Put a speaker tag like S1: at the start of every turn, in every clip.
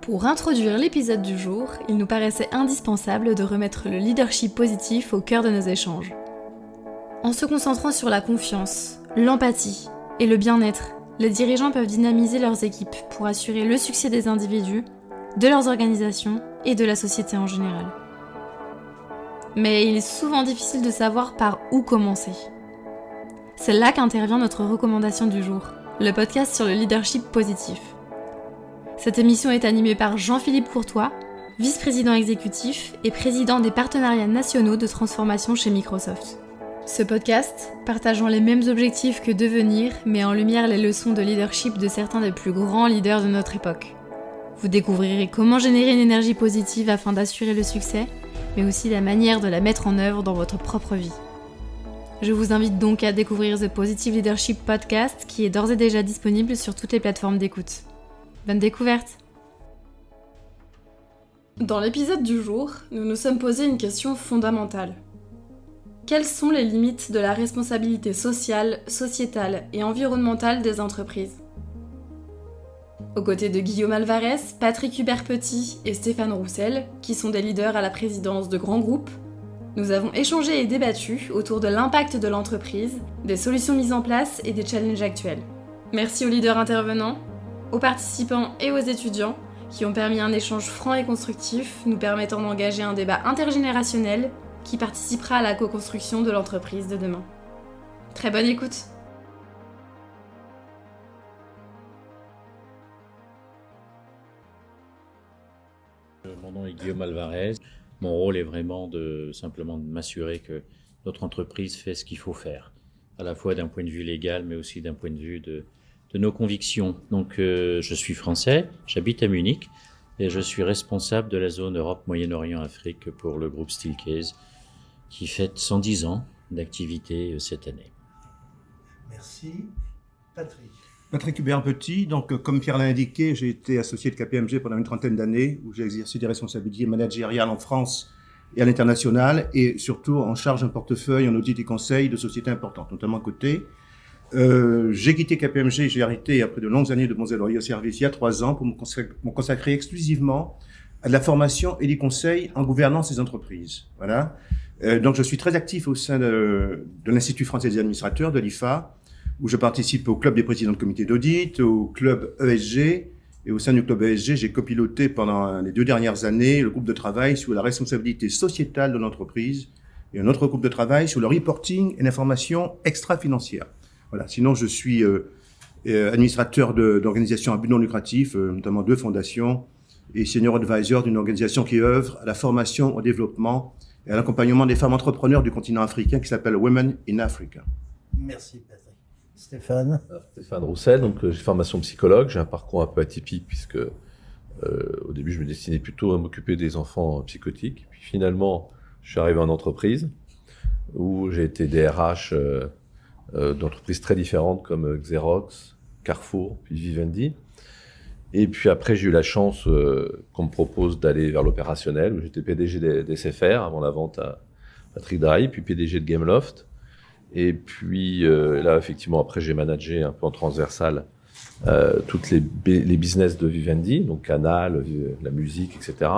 S1: Pour introduire l'épisode du jour, il nous paraissait indispensable de remettre le leadership positif au cœur de nos échanges. En se concentrant sur la confiance, l'empathie et le bien-être, les dirigeants peuvent dynamiser leurs équipes pour assurer le succès des individus, de leurs organisations et de la société en général. Mais il est souvent difficile de savoir par où commencer. C'est là qu'intervient notre recommandation du jour, le podcast sur le leadership positif. Cette émission est animée par Jean-Philippe Courtois, vice-président exécutif et président des partenariats nationaux de transformation chez Microsoft. Ce podcast, partageant les mêmes objectifs que Devenir, met en lumière les leçons de leadership de certains des plus grands leaders de notre époque. Vous découvrirez comment générer une énergie positive afin d'assurer le succès, mais aussi la manière de la mettre en œuvre dans votre propre vie. Je vous invite donc à découvrir The Positive Leadership Podcast qui est d'ores et déjà disponible sur toutes les plateformes d'écoute. Bonne découverte! Dans l'épisode du jour, nous nous sommes posé une question fondamentale. Quelles sont les limites de la responsabilité sociale, sociétale et environnementale des entreprises ? Aux côtés de Guillaume Alvarez, Patrick Hubert-Petit et Stéphane Roussel, qui sont des leaders à la présidence de grands groupes, nous avons échangé et débattu autour de l'impact de l'entreprise, des solutions mises en place et des challenges actuels. Merci aux leaders intervenants, aux participants et aux étudiants qui ont permis un échange franc et constructif, nous permettant d'engager un débat intergénérationnel qui participera à la co-construction de l'entreprise de demain. Très bonne écoute!
S2: Mon nom est Guillaume Alvarez. Mon rôle est vraiment simplement de m'assurer que notre entreprise fait ce qu'il faut faire, à la fois d'un point de vue légal, mais aussi d'un point de vue de nos convictions. Donc, je suis français, j'habite à Munich et je suis responsable de la zone Europe, Moyen-Orient, Afrique pour le groupe Steelcase qui fête 110 ans d'activité cette année.
S3: Merci. Patrick.
S4: Patrick Hubert-Petit, donc comme Pierre l'a indiqué, j'ai été associé de KPMG pendant une trentaine d'années où j'ai exercé des responsabilités managériales en France et à l'international et surtout en charge d'un portefeuille en audit et conseil de sociétés importantes, notamment côté. J'ai quitté KPMG, j'ai arrêté après de longues années de bons employés au service il y a 3 ans pour me consacrer exclusivement à de la formation et du conseil en gouvernance des entreprises. Voilà. Donc je suis très actif au sein de l'Institut français des administrateurs, de l'IFA, où je participe au club des présidents de comité d'audit, au club ESG, et au sein du club ESG, j'ai copiloté pendant les 2 dernières années le groupe de travail sur la responsabilité sociétale de l'entreprise et un autre groupe de travail sur le reporting et l'information extra-financière. Voilà. Sinon, je suis administrateur d'organisations à but non lucratif, notamment 2 fondations, et senior advisor d'une organisation qui œuvre à la formation, au développement et à l'accompagnement des femmes entrepreneurs du continent africain qui s'appelle Women in Africa.
S3: Merci Patrick. Stéphane.
S5: Stéphane Roussel, donc j'ai formation psychologue, j'ai un parcours un peu atypique puisque au début je me destinais plutôt à m'occuper des enfants psychotiques. Puis finalement, je suis arrivé en entreprise où j'ai été DRH d'entreprises très différentes comme Xerox, Carrefour, puis Vivendi. Et puis après, j'ai eu la chance qu'on me propose d'aller vers l'opérationnel, où j'étais PDG d'SFR avant la vente à Patrick Drahi, puis PDG de Gameloft. Et puis là, effectivement, après, j'ai managé un peu en transversal toutes les business de Vivendi, donc Canal, la musique, etc.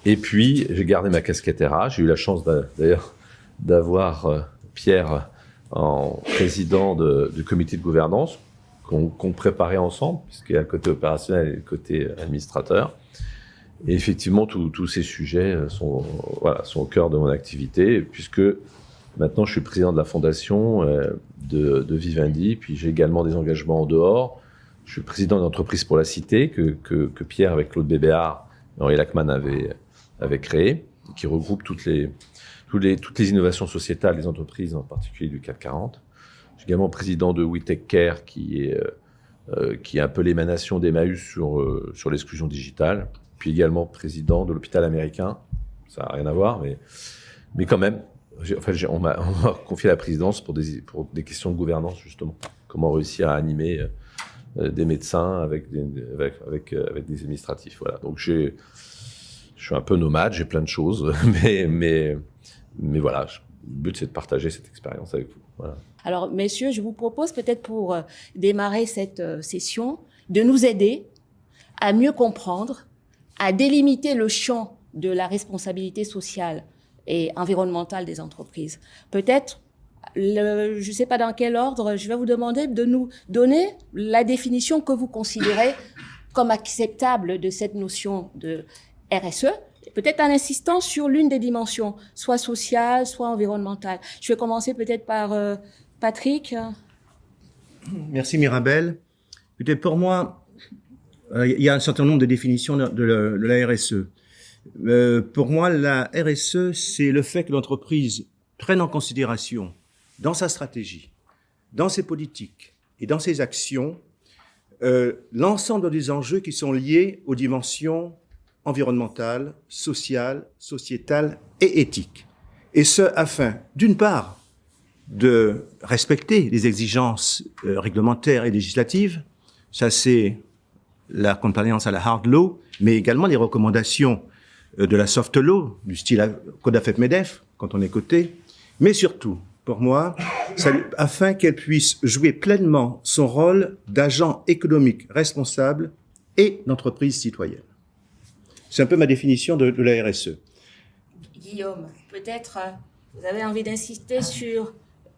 S5: Et puis, j'ai gardé ma casquette RH. J'ai eu la chance d'ailleurs d'avoir Pierre en président du comité de gouvernance qu'on préparait ensemble, puisqu'il y a le côté opérationnel et le côté administrateur. Et effectivement, tous ces sujets sont au cœur de mon activité, puisque maintenant je suis président de la fondation de Vivendi, puis j'ai également des engagements en dehors. Je suis président d'entreprise pour la cité que Pierre, avec Claude Bébéard et Henri Lachmann, avait créé, qui regroupe toutes les innovations sociétales des entreprises, en particulier du CAC 40. Je suis également président de We Take Care, qui est un peu l'émanation d'Emmaüs sur l'exclusion digitale. Puis également président de l'hôpital américain. Ça n'a rien à voir, mais quand même. On m'a confié la présidence pour des questions de gouvernance, justement. Comment réussir à animer des médecins avec des administratifs. Voilà. Donc je suis un peu nomade, j'ai plein de choses, mais voilà. Le but, c'est de partager cette expérience avec vous. Voilà.
S6: Alors, messieurs, je vous propose peut-être pour démarrer cette session de nous aider à mieux comprendre, à délimiter le champ de la responsabilité sociale et environnementale des entreprises. Peut-être, je ne sais pas dans quel ordre, je vais vous demander de nous donner la définition que vous considérez comme acceptable de cette notion de RSE, peut-être en insistant sur l'une des dimensions, soit sociale, soit environnementale. Je vais commencer peut-être par Patrick.
S4: Merci Mirabel. Peut-être pour moi, il y a un certain nombre de définitions de la RSE. Pour moi, la RSE, c'est le fait que l'entreprise prenne en considération dans sa stratégie, dans ses politiques et dans ses actions, l'ensemble des enjeux qui sont liés aux dimensions environnementales, sociales, sociétales et éthiques. Et ce, afin, d'une part, de respecter les exigences réglementaires et législatives, ça c'est la compliance à la hard law, mais également les recommandations de la soft law, du style Code AFEP-MEDEF, quand on est coté, mais surtout, pour moi, afin qu'elle puisse jouer pleinement son rôle d'agent économique responsable et d'entreprise citoyenne. C'est un peu ma définition de la RSE.
S6: Guillaume, peut-être vous avez envie d'insister sur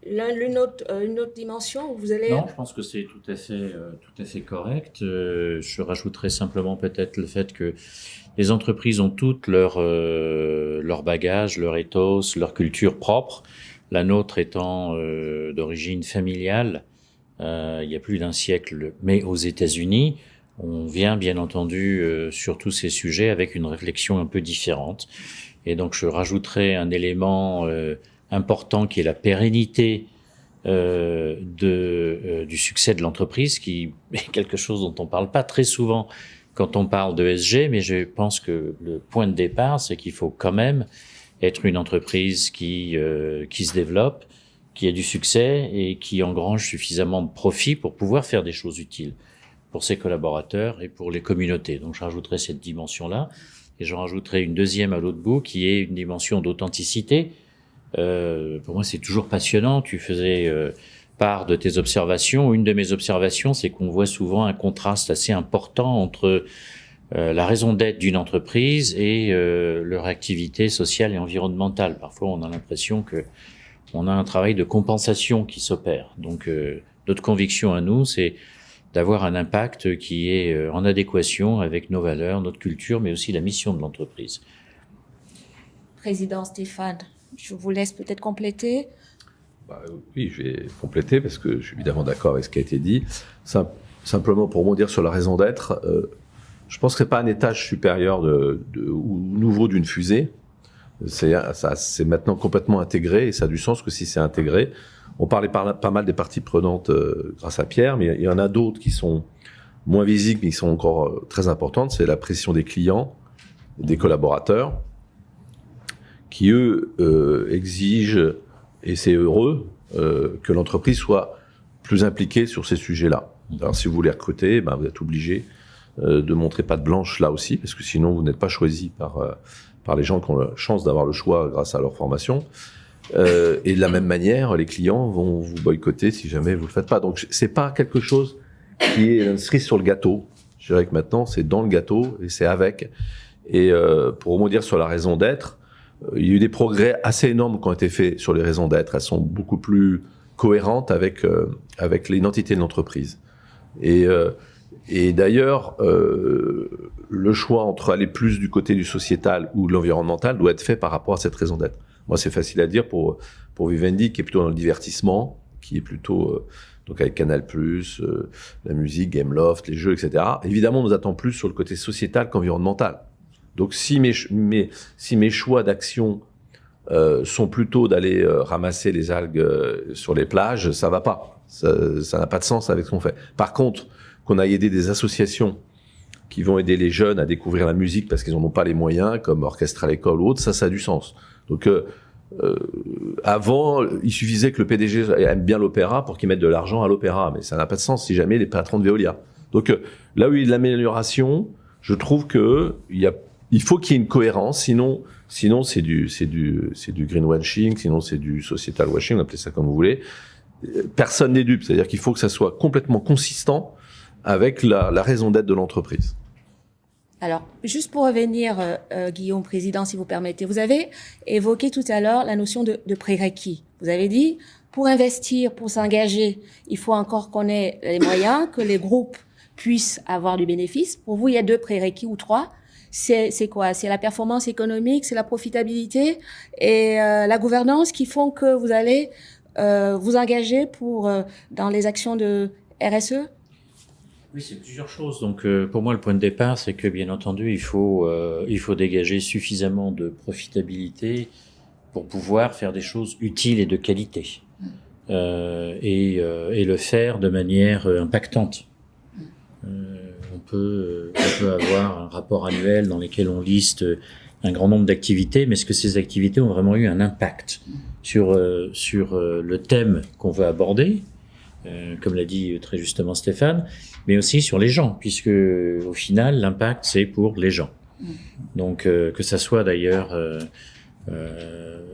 S6: une autre dimension où vous allez...
S2: Non, je pense que c'est tout à fait correct. Je rajouterais simplement peut-être le fait que les entreprises ont toutes leur bagage, leur ethos, leur culture propre. La nôtre étant d'origine familiale, il y a plus d'un siècle, mais aux États-Unis, on vient bien entendu sur tous ces sujets avec une réflexion un peu différente. Et donc je rajouterai un élément important qui est la pérennité du succès de l'entreprise, qui est quelque chose dont on parle pas très souvent quand on parle d'ESG, mais je pense que le point de départ, c'est qu'il faut quand même être une entreprise qui se développe, qui a du succès et qui engrange suffisamment de profit pour pouvoir faire des choses utiles pour ses collaborateurs et pour les communautés. Donc je rajouterai cette dimension-là et j'en rajouterai une deuxième à l'autre bout qui est une dimension d'authenticité. Pour moi, c'est toujours passionnant. Tu faisais part de tes observations. Une de mes observations, c'est qu'on voit souvent un contraste assez important entre la raison d'être d'une entreprise et leur activité sociale et environnementale. Parfois, on a l'impression que on a un travail de compensation qui s'opère. Donc, notre conviction à nous, c'est d'avoir un impact qui est en adéquation avec nos valeurs, notre culture, mais aussi la mission de l'entreprise.
S6: Président Stéphane, je vous laisse peut-être compléter.
S5: Oui, je vais compléter parce que je suis évidemment d'accord avec ce qui a été dit. Simplement pour rebondir sur la raison d'être, je pense que c'est pas un étage supérieur ou nouveau d'une fusée. C'est maintenant complètement intégré et ça a du sens que si c'est intégré. On parlait pas mal des parties prenantes grâce à Pierre, mais il y en a d'autres qui sont moins visibles mais qui sont encore très importantes. C'est la pression des clients, des collaborateurs, qui eux exigent, et c'est heureux, que l'entreprise soit plus impliquée sur ces sujets-là. Alors si vous voulez recruter, vous êtes obligé de montrer patte blanche là aussi, parce que sinon vous n'êtes pas choisi par les gens qui ont la chance d'avoir le choix grâce à leur formation. Et de la même manière, les clients vont vous boycotter si jamais vous le faites pas. Donc c'est pas quelque chose qui est une cerise sur le gâteau. Je dirais que maintenant c'est dans le gâteau et c'est avec. Et pour rebondir sur la raison d'être, il y a eu des progrès assez énormes qui ont été faits sur les raisons d'être. Elles sont beaucoup plus cohérentes avec l'identité de l'entreprise. Et d'ailleurs, le choix entre aller plus du côté du sociétal ou de l'environnemental doit être fait par rapport à cette raison d'être. Moi, c'est facile à dire pour Vivendi, qui est plutôt dans le divertissement, qui est plutôt donc avec Canal+, la musique, Gameloft, les jeux, etc. Évidemment, on nous attend plus sur le côté sociétal qu'environnemental. Donc, si mes choix d'action sont plutôt d'aller ramasser les algues sur les plages, ça va pas. Ça n'a pas de sens avec ce qu'on fait. Par contre, qu'on aille aider des associations qui vont aider les jeunes à découvrir la musique parce qu'ils n'en ont pas les moyens, comme Orchestre à l'école ou autre, ça a du sens. Donc, avant, il suffisait que le PDG aime bien l'opéra pour qu'il mette de l'argent à l'opéra, mais ça n'a pas de sens si jamais il est patron de Veolia. Donc, là où il y a de l'amélioration, je trouve que il faut qu'il y ait une cohérence, sinon c'est du greenwashing, sinon c'est du societal washing, appelez ça comme vous voulez. Personne n'est dupe, c'est-à-dire qu'il faut que ça soit complètement consistant avec la raison d'être de l'entreprise.
S6: Alors, juste pour revenir, Guillaume, Président, si vous permettez, vous avez évoqué tout à l'heure la notion de prérequis. Vous avez dit, pour investir, pour s'engager, il faut encore qu'on ait les moyens, que les groupes puissent avoir du bénéfice. Pour vous, il y a 2 prérequis ou 3. C'est quoi? C'est la performance économique, c'est la profitabilité et la gouvernance qui font que vous allez vous engager dans les actions de RSE?
S2: Oui, c'est plusieurs choses. Donc, pour moi, le point de départ, c'est que, bien entendu, il faut dégager suffisamment de profitabilité pour pouvoir faire des choses utiles et de qualité, et le faire de manière impactante. On peut avoir un rapport annuel dans lequel on liste un grand nombre d'activités, mais est-ce que ces activités ont vraiment eu un impact sur le thème qu'on veut aborder, comme l'a dit très justement Stéphane, mais aussi sur les gens, puisque au final, l'impact, c'est pour les gens. Donc, que ça soit d'ailleurs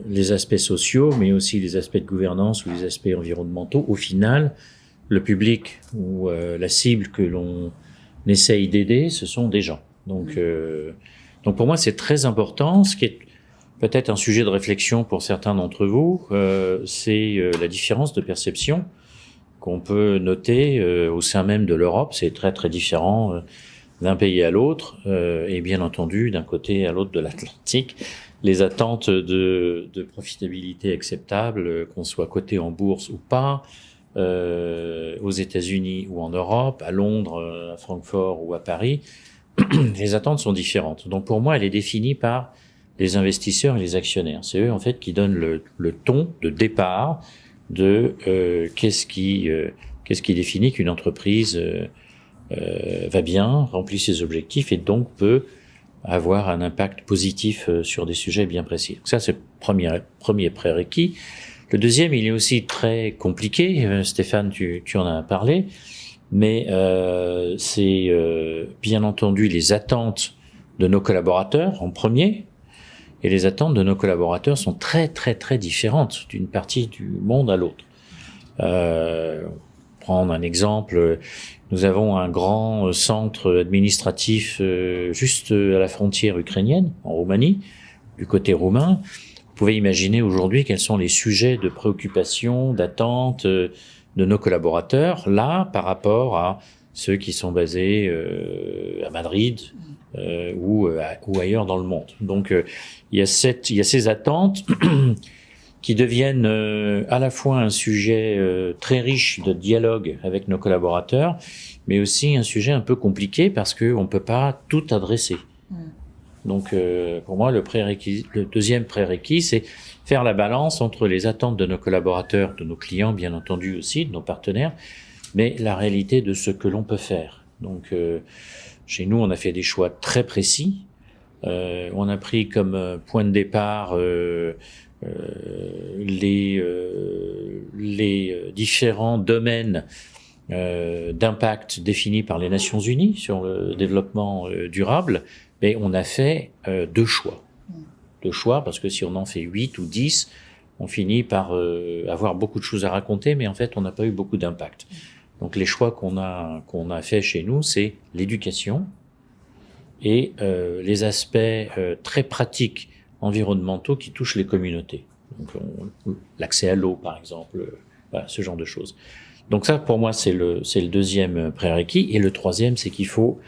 S2: les aspects sociaux, mais aussi les aspects de gouvernance ou les aspects environnementaux, au final, le public ou la cible que l'on essaye d'aider, ce sont des gens. Donc pour moi, c'est très important. Ce qui est peut-être un sujet de réflexion pour certains d'entre vous, c'est la différence de perception qu'on peut noter au sein même de l'Europe. C'est très très différent d'un pays à l'autre, et bien entendu d'un côté à l'autre de l'Atlantique. Les attentes de profitabilité acceptable, qu'on soit coté en bourse ou pas, aux États-Unis ou en Europe, à Londres, à Francfort ou à Paris, les attentes sont différentes. Donc pour moi, elle est définie par les investisseurs et les actionnaires. C'est eux en fait qui donnent le ton de départ de qu'est-ce qui définit qu'une entreprise va bien, remplit ses objectifs et donc peut avoir un impact positif sur des sujets bien précis. Donc ça, c'est le premier prérequis. Le deuxième, il est aussi très compliqué. Stéphane, tu en as parlé, mais c'est bien entendu les attentes de nos collaborateurs en premier. Et les attentes de nos collaborateurs sont très très très différentes d'une partie du monde à l'autre. Prendre un exemple, nous avons un grand centre administratif juste à la frontière ukrainienne, en Roumanie, du côté roumain. Vous pouvez imaginer aujourd'hui quels sont les sujets de préoccupation, d'attente de nos collaborateurs, là, par rapport à ceux qui sont basés à Madrid ou ailleurs dans le monde. Donc, il y a ces attentes qui deviennent à la fois un sujet très riche de dialogue avec nos collaborateurs, mais aussi un sujet un peu compliqué parce qu'on ne peut pas tout adresser. Donc, pour moi, le deuxième prérequis, c'est faire la balance entre les attentes de nos collaborateurs, de nos clients, bien entendu aussi, de nos partenaires, mais la réalité de ce que l'on peut faire. Donc, chez nous, on a fait des choix très précis. On a pris comme point de départ les différents domaines d'impact définis par les Nations Unies sur le développement durable, mais on a fait 2 choix. 2 choix, parce que si on en fait 8 ou 10, on finit par avoir beaucoup de choses à raconter, mais en fait, on n'a pas eu beaucoup d'impact. Donc les choix qu'on a fait chez nous, c'est l'éducation et les aspects très pratiques environnementaux qui touchent les communautés. Donc l'accès à l'eau, par exemple, voilà, ce genre de choses. Donc ça, pour moi, c'est le deuxième prérequis. Et le troisième, c'est qu'il faut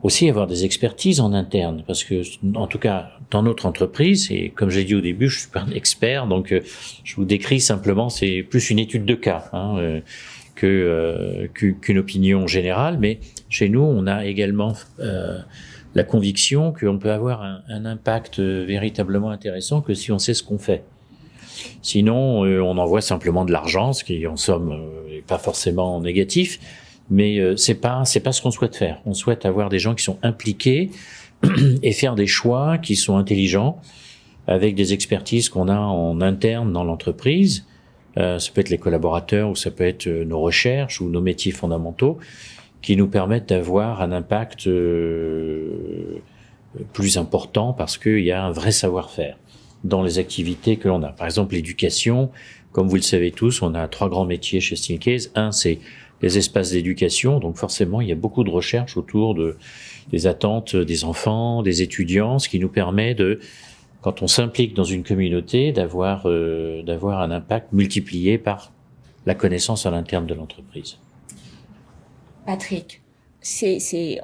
S2: aussi avoir des expertises en interne, parce que, en tout cas, dans notre entreprise, et comme j'ai dit au début, je suis pas un expert, donc je vous décris simplement, c'est plus une étude de cas qu'une opinion générale, mais chez nous, on a également la conviction qu'on peut avoir un impact véritablement intéressant que si on sait ce qu'on fait. Sinon, on envoie simplement de l'argent, ce qui, en somme, n'est pas forcément négatif, mais c'est pas ce qu'on souhaite faire. On souhaite avoir des gens qui sont impliqués et faire des choix qui sont intelligents avec des expertises qu'on a en interne dans l'entreprise. Ça peut être les collaborateurs ou ça peut être nos recherches ou nos métiers fondamentaux qui nous permettent d'avoir un impact plus important parce qu'il y a un vrai savoir-faire dans les activités que l'on a. Par exemple, l'éducation, comme vous le savez tous, on a 3 grands métiers chez Steelcase. Un, c'est les espaces d'éducation. Donc forcément, il y a beaucoup de recherches autour des attentes des enfants, des étudiants, ce qui nous permet quand on s'implique dans une communauté, d'avoir un impact multiplié par la connaissance à l'interne de l'entreprise.
S6: Patrick,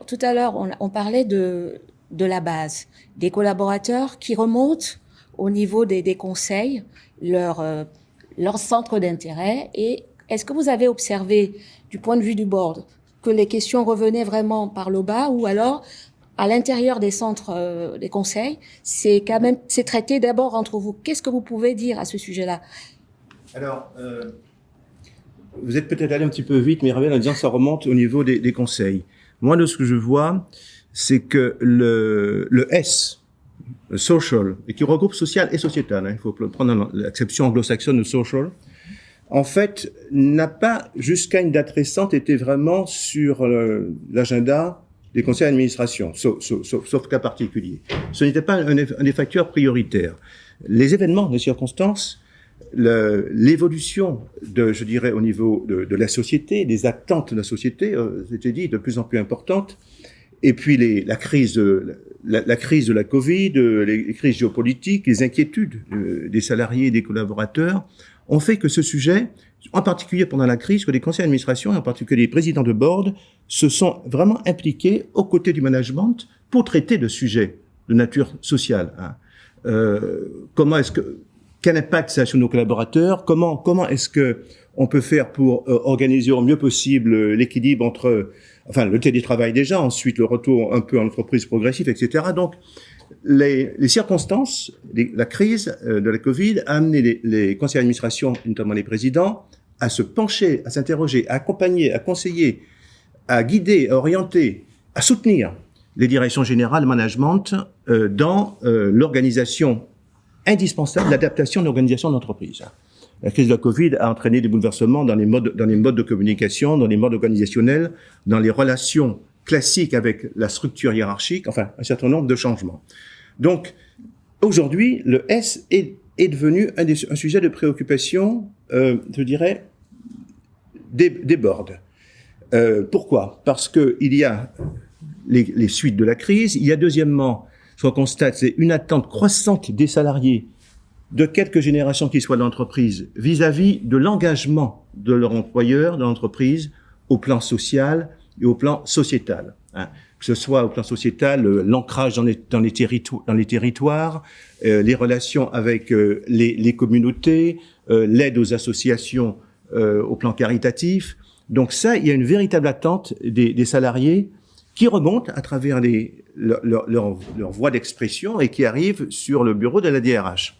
S6: tout à l'heure, on parlait de la base, des collaborateurs qui remontent au niveau des conseils, leur centre d'intérêt. Et est-ce que vous avez observé, du point de vue du board, que les questions revenaient vraiment par le bas, ou alors à l'intérieur des centres des conseils, c'est traité d'abord entre vous? Qu'est-ce que vous pouvez dire à ce sujet-là?
S4: Alors, vous êtes peut-être allé un petit peu vite, mais en disant que ça remonte au niveau des conseils. Moi, de ce que je vois, c'est que le S, le social, et qui regroupe social et sociétal, il faut prendre l'acception anglo-saxonne de social, en fait, n'a pas, jusqu'à une date récente, été vraiment sur l'agenda des conseils d'administration, sauf cas particulier. Ce n'était pas un des facteurs prioritaires. Les événements, les circonstances, l'évolution je dirais, au niveau de la société, des attentes de la société, c'était dit, de plus en plus importantes, et puis la crise de la Covid, les crises géopolitiques, les inquiétudes des salariés et des collaborateurs ont fait que ce sujet, en particulier pendant la crise, que les conseils d'administration, et en particulier les présidents de board, se sont vraiment impliqués aux côtés du management pour traiter de sujets de nature sociale. Quel impact ça a sur nos collaborateurs? Comment est-ce que on peut faire pour organiser au mieux possible l'équilibre entre, le télétravail déjà, ensuite le retour un peu en entreprise progressive, etc. Donc, les circonstances, la crise de la Covid a amené les conseils d'administration, notamment les présidents, à se pencher, à s'interroger, à accompagner, à conseiller, à guider, à orienter, à soutenir les directions générales, management, dans l'organisation indispensable, l'adaptation de l'organisation de l'entreprise. La crise de la Covid a entraîné des bouleversements dans les modes de communication, dans les modes organisationnels, dans les relations classiques avec la structure hiérarchique, un certain nombre de changements. Donc, aujourd'hui, le S est devenu un sujet de préoccupation, je dirais, des boards. Pourquoi? Parce que il y a les suites de la crise. Il y a deuxièmement, ce qu'on constate, c'est une attente croissante des salariés de quelques générations qui soient dans l'entreprise vis-à-vis de l'engagement de leur employeur dans l'entreprise au plan social et au plan sociétal. Que ce soit au plan sociétal, l'ancrage dans les territoires, les relations avec les communautés, l'aide aux associations au plan caritatif. Donc ça, il y a une véritable attente des salariés qui remontent à travers leur voie d'expression et qui arrivent sur le bureau de la DRH.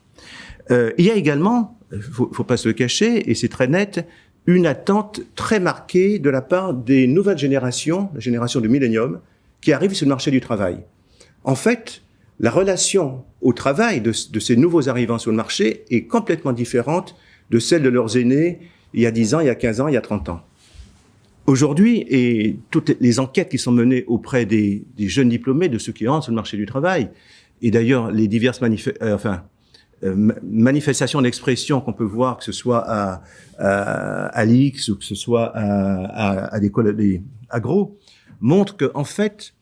S4: Il y a également, faut pas se le cacher, et c'est très net, une attente très marquée de la part des nouvelles générations, la génération du millénium, qui arrivent sur le marché du travail. En fait, la relation au travail de ces nouveaux arrivants sur le marché est complètement différente de celle de leurs aînés il y a 10 ans, il y a 15 ans, il y a 30 ans. Aujourd'hui, et toutes les enquêtes qui sont menées auprès des jeunes diplômés, de ceux qui rentrent sur le marché du travail, et d'ailleurs les diverses manifestations d'expression qu'on peut voir, que ce soit à l'X ou que ce soit à des agros, montrent que en fait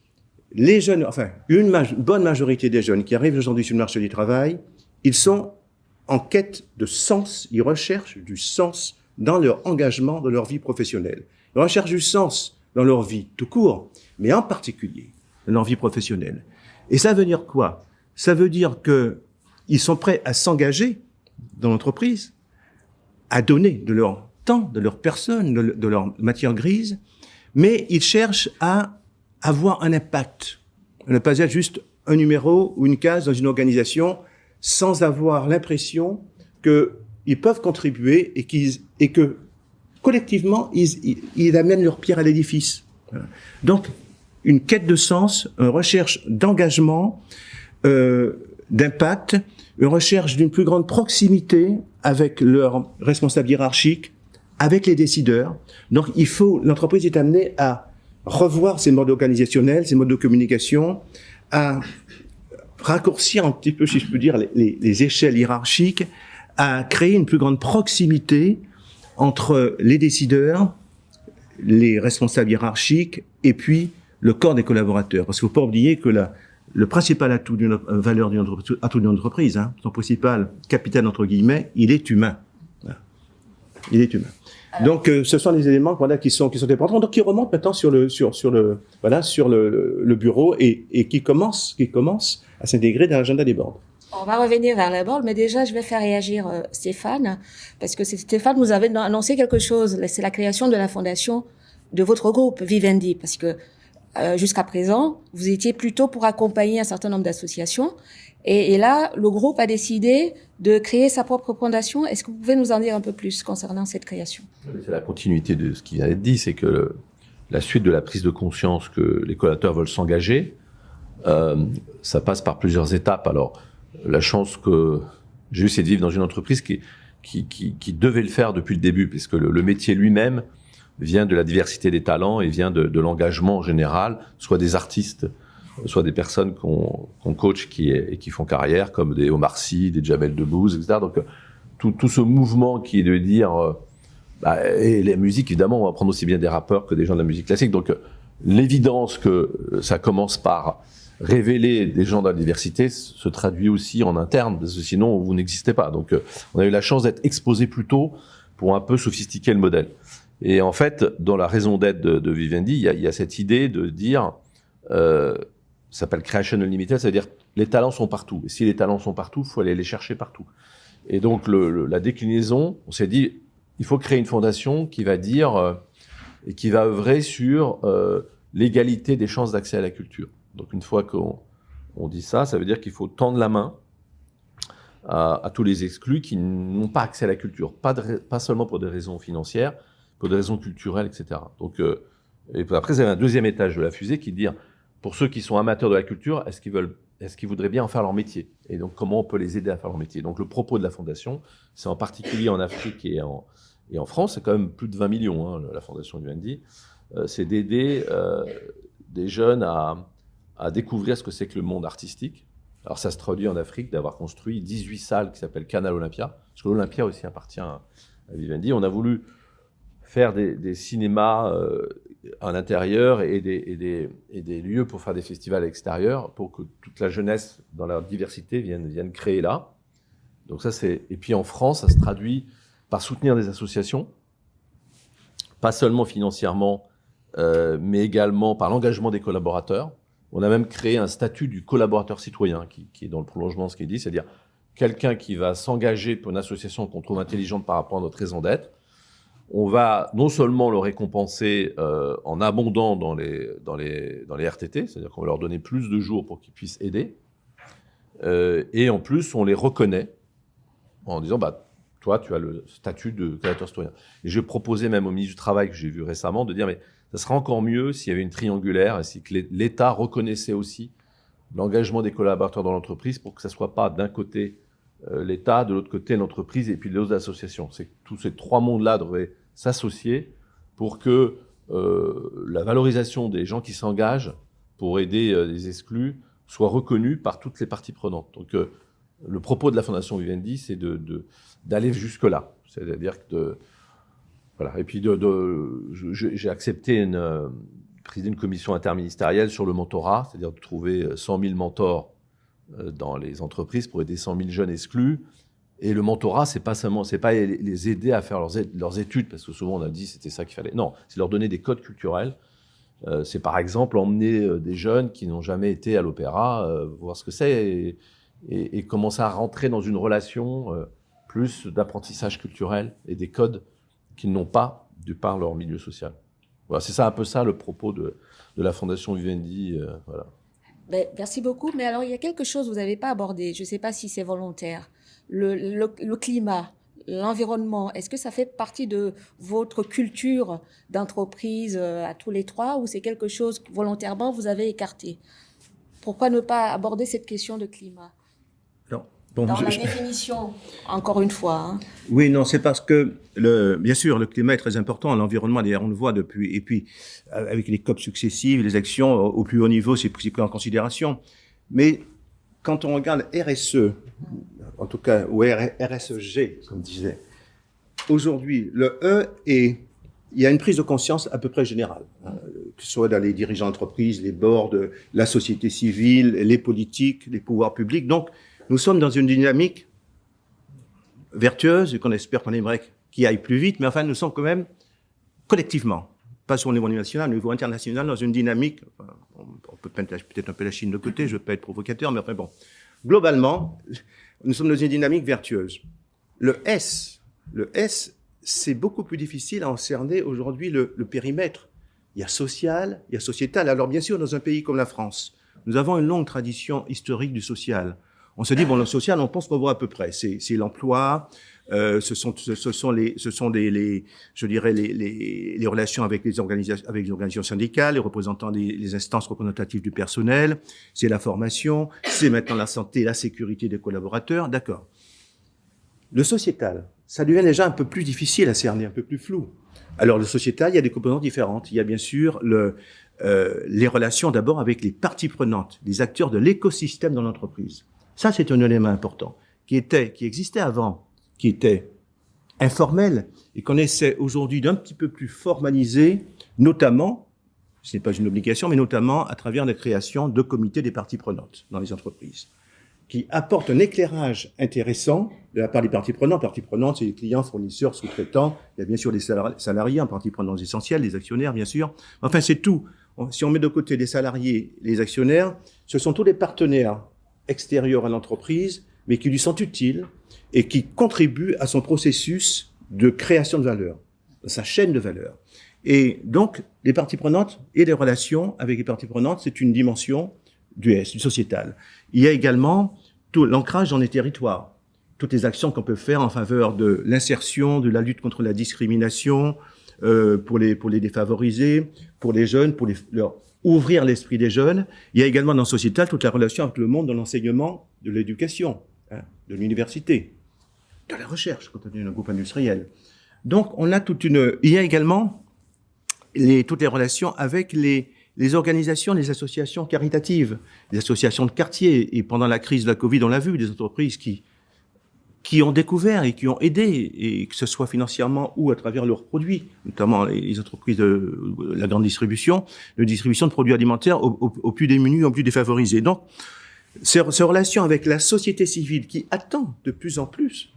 S4: les jeunes, une bonne majorité des jeunes qui arrivent aujourd'hui sur le marché du travail, ils sont en quête de sens, ils recherchent du sens dans leur engagement, dans leur vie professionnelle. Ils recherchent du sens dans leur vie tout court, mais en particulier dans leur vie professionnelle. Et ça veut dire quoi? Ça veut dire que ils sont prêts à s'engager dans l'entreprise, à donner de leur temps, de leur personne, de leur matière grise, mais ils cherchent à avoir un impact. Ne pas être juste un numéro ou une case dans une organisation sans avoir l'impression qu'ils peuvent contribuer et que collectivement, ils amènent leur pierre à l'édifice. Donc, une quête de sens, une recherche d'engagement, d'impact, une recherche d'une plus grande proximité avec leurs responsables hiérarchiques, avec les décideurs. Donc, l'entreprise est amenée à revoir ses modes organisationnels, ses modes de communication, à raccourcir un petit peu, si je peux dire, les échelles hiérarchiques, à créer une plus grande proximité entre les décideurs, les responsables hiérarchiques et puis le corps des collaborateurs. Parce qu'il ne faut pas oublier que le principal atout valeur d'une entreprise, hein, son principal capital entre guillemets, il est humain. Voilà. Il est humain. Donc, ce sont les éléments qui sont importants, donc qui remontent maintenant sur le bureau et qui commencent à s'intégrer dans l'agenda des boards.
S6: On va revenir vers la board, mais déjà, je vais faire réagir Stéphane, parce que Stéphane nous avait annoncé quelque chose. C'est la création de la fondation de votre groupe, Vivendi, parce que jusqu'à présent, vous étiez plutôt pour accompagner un certain nombre d'associations. Et là, le groupe a décidé de créer sa propre fondation. Est-ce que vous pouvez nous en dire un peu plus concernant cette création?
S5: C'est la continuité de ce qui vient d'être dit, c'est que la suite de la prise de conscience que les collaborateurs veulent s'engager, ça passe par plusieurs étapes. Alors, la chance que j'ai eue, c'est de vivre dans une entreprise qui devait le faire depuis le début, puisque le métier lui-même vient de la diversité des talents et vient de l'engagement en général, soit des artistes, soit des personnes qu'on coach et qui font carrière, comme des Omar Sy, des Jamel Debbouze, etc. Donc, tout ce mouvement qui est de dire... et la musique, évidemment, on va prendre aussi bien des rappeurs que des gens de la musique classique. Donc, l'évidence que ça commence par révéler des gens de la diversité se traduit aussi en interne, parce que sinon, vous n'existez pas. Donc, on a eu la chance d'être exposé plus tôt pour un peu sophistiquer le modèle. Et en fait, dans la raison d'être de Vivendi, il y a cette idée de dire, ça s'appelle Creation Unlimited, c'est-à-dire les talents sont partout. Et si les talents sont partout, il faut aller les chercher partout. Et donc, la déclinaison, on s'est dit, il faut créer une fondation qui va dire et qui va œuvrer sur l'égalité des chances d'accès à la culture. Donc, une fois qu'on dit ça, ça veut dire qu'il faut tendre la main à tous les exclus qui n'ont pas accès à la culture. Pas seulement pour des raisons financières, pour des raisons culturelles, etc. Donc, et après, vous avez un deuxième étage de la fusée qui est de dire, pour ceux qui sont amateurs de la culture, est-ce qu'ils voudraient bien en faire leur métier? Et donc, comment on peut les aider à faire leur métier? Donc, le propos de la fondation, c'est en particulier en Afrique et en France, c'est quand même plus de 20 millions, hein, la fondation Vivendi, c'est d'aider des jeunes à découvrir ce que c'est que le monde artistique. Alors, ça se traduit en Afrique d'avoir construit 18 salles qui s'appellent Canal Olympia, parce que l'Olympia aussi appartient à Vivendi. On a voulu faire des cinémas à l'intérieur et des lieux pour faire des festivals à l'extérieur, pour que toute la jeunesse, dans leur diversité, vienne créer là. Donc ça, et puis en France, ça se traduit par soutenir des associations, pas seulement financièrement, mais également par l'engagement des collaborateurs. On a même créé un statut du collaborateur citoyen qui est dans le prolongement de ce qui est dit, c'est-à-dire quelqu'un qui va s'engager pour une association qu'on trouve intelligente par rapport à notre raison d'être. On va non seulement le récompenser en abondant dans les RTT, c'est-à-dire qu'on va leur donner plus de jours pour qu'ils puissent aider, et en plus on les reconnaît en disant toi tu as le statut de collaborateur citoyen. Et je proposais même au ministre du Travail que j'ai vu récemment de dire mais ça serait encore mieux s'il y avait une triangulaire et si que l'État reconnaissait aussi l'engagement des collaborateurs dans l'entreprise pour que ça soit pas d'un côté l'État, de l'autre côté l'entreprise et puis les autres associations. C'est que tous ces trois mondes-là devraient s'associer pour que la valorisation des gens qui s'engagent pour aider les exclus soit reconnue par toutes les parties prenantes. Donc le propos de la Fondation Vivendi, c'est d'aller jusque-là. C'est-à-dire que voilà. Et puis j'ai accepté présider une commission interministérielle sur le mentorat, c'est-à-dire de trouver 100 000 mentors dans les entreprises pour aider 100 000 jeunes exclus. Et le mentorat, c'est pas les aider à faire leurs études, parce que souvent on a dit c'était ça qu'il fallait. Non, c'est leur donner des codes culturels. C'est par exemple emmener des jeunes qui n'ont jamais été à l'opéra, voir ce que c'est et commencer à rentrer dans une relation plus d'apprentissage culturel et des codes qu'ils n'ont pas de par leur milieu social. Voilà, c'est ça un peu ça le propos de la Fondation Vivendi. Voilà.
S6: Merci beaucoup. Mais alors, il y a quelque chose que vous n'avez pas abordé. Je ne sais pas si c'est volontaire. Le climat, l'environnement, est-ce que ça fait partie de votre culture d'entreprise à tous les trois ou c'est quelque chose que volontairement vous avez écarté? Pourquoi ne pas aborder cette question de climat?
S4: Non. Bon,
S6: dans la définition, encore une fois. Hein. Oui,
S4: non, c'est parce que, bien sûr, le climat est très important, l'environnement, d'ailleurs, on le voit depuis, et puis, avec les COP successives, les actions au plus haut niveau, c'est pris en considération. Mais quand on regarde RSE, en tout cas, ou RSEG, comme disait, aujourd'hui, le E est il y a une prise de conscience à peu près générale, hein, que ce soit dans les dirigeants d'entreprise, les boards, la société civile, les politiques, les pouvoirs publics. Donc, nous sommes dans une dynamique vertueuse, et qu'on espère qu'on aimerait qu'il aille plus vite, mais enfin, nous sommes quand même collectivement, pas sur le niveau national, mais au niveau international, dans une dynamique, enfin, on peut peut-être un peu la Chine de côté, je ne veux pas être provocateur, mais enfin bon, globalement, nous sommes dans une dynamique vertueuse. Le S, c'est beaucoup plus difficile à en cerner aujourd'hui le périmètre. Il y a social, il y a sociétal. Alors bien sûr, dans un pays comme la France, nous avons une longue tradition historique du social. On se dit, bon, le social, on pense qu'on voit à peu près. C'est l'emploi, ce sont les relations avec les organisations syndicales, les représentants les instances représentatives du personnel, c'est la formation, c'est maintenant la santé, la sécurité des collaborateurs, d'accord. Le sociétal, ça devient déjà un peu plus difficile à cerner, un peu plus flou. Alors, le sociétal, il y a des composantes différentes. Il y a bien sûr les relations d'abord avec les parties prenantes, les acteurs de l'écosystème dans l'entreprise. Ça, c'est un élément important qui existait avant, qui était informel et qu'on essaie aujourd'hui d'un petit peu plus formaliser, notamment, ce n'est pas une obligation, mais notamment à travers la création de comités des parties prenantes dans les entreprises, qui apportent un éclairage intéressant de la part des parties prenantes. Parties prenantes, c'est les clients, fournisseurs, sous-traitants. Il y a bien sûr les salariés en partie prenante essentielle, les actionnaires, bien sûr. Enfin, c'est tout. Si on met de côté les salariés, les actionnaires, ce sont tous les partenaires extérieurs à l'entreprise, mais qui lui sont utiles et qui contribuent à son processus de création de valeur, sa chaîne de valeur. Et donc, les parties prenantes et les relations avec les parties prenantes, c'est une dimension du sociétal. Il y a également tout l'ancrage dans les territoires, toutes les actions qu'on peut faire en faveur de l'insertion, de la lutte contre la discrimination, pour les défavorisés, pour les jeunes, pour leur ouvrir l'esprit des jeunes. Il y a également dans le sociétal toute la relation avec le monde de l'enseignement, de l'éducation, hein, de l'université, de la recherche, quand on est un groupe industriel. Donc, on a il y a également toutes les relations avec les organisations, les associations caritatives, les associations de quartier. Et pendant la crise de la Covid, on l'a vu, des entreprises qui ont découvert et qui ont aidé, et que ce soit financièrement ou à travers leurs produits, notamment les entreprises de la grande distribution, de distribution de produits alimentaires aux plus démunis, aux plus défavorisés. Donc, ces relations avec la société civile qui attend de plus en plus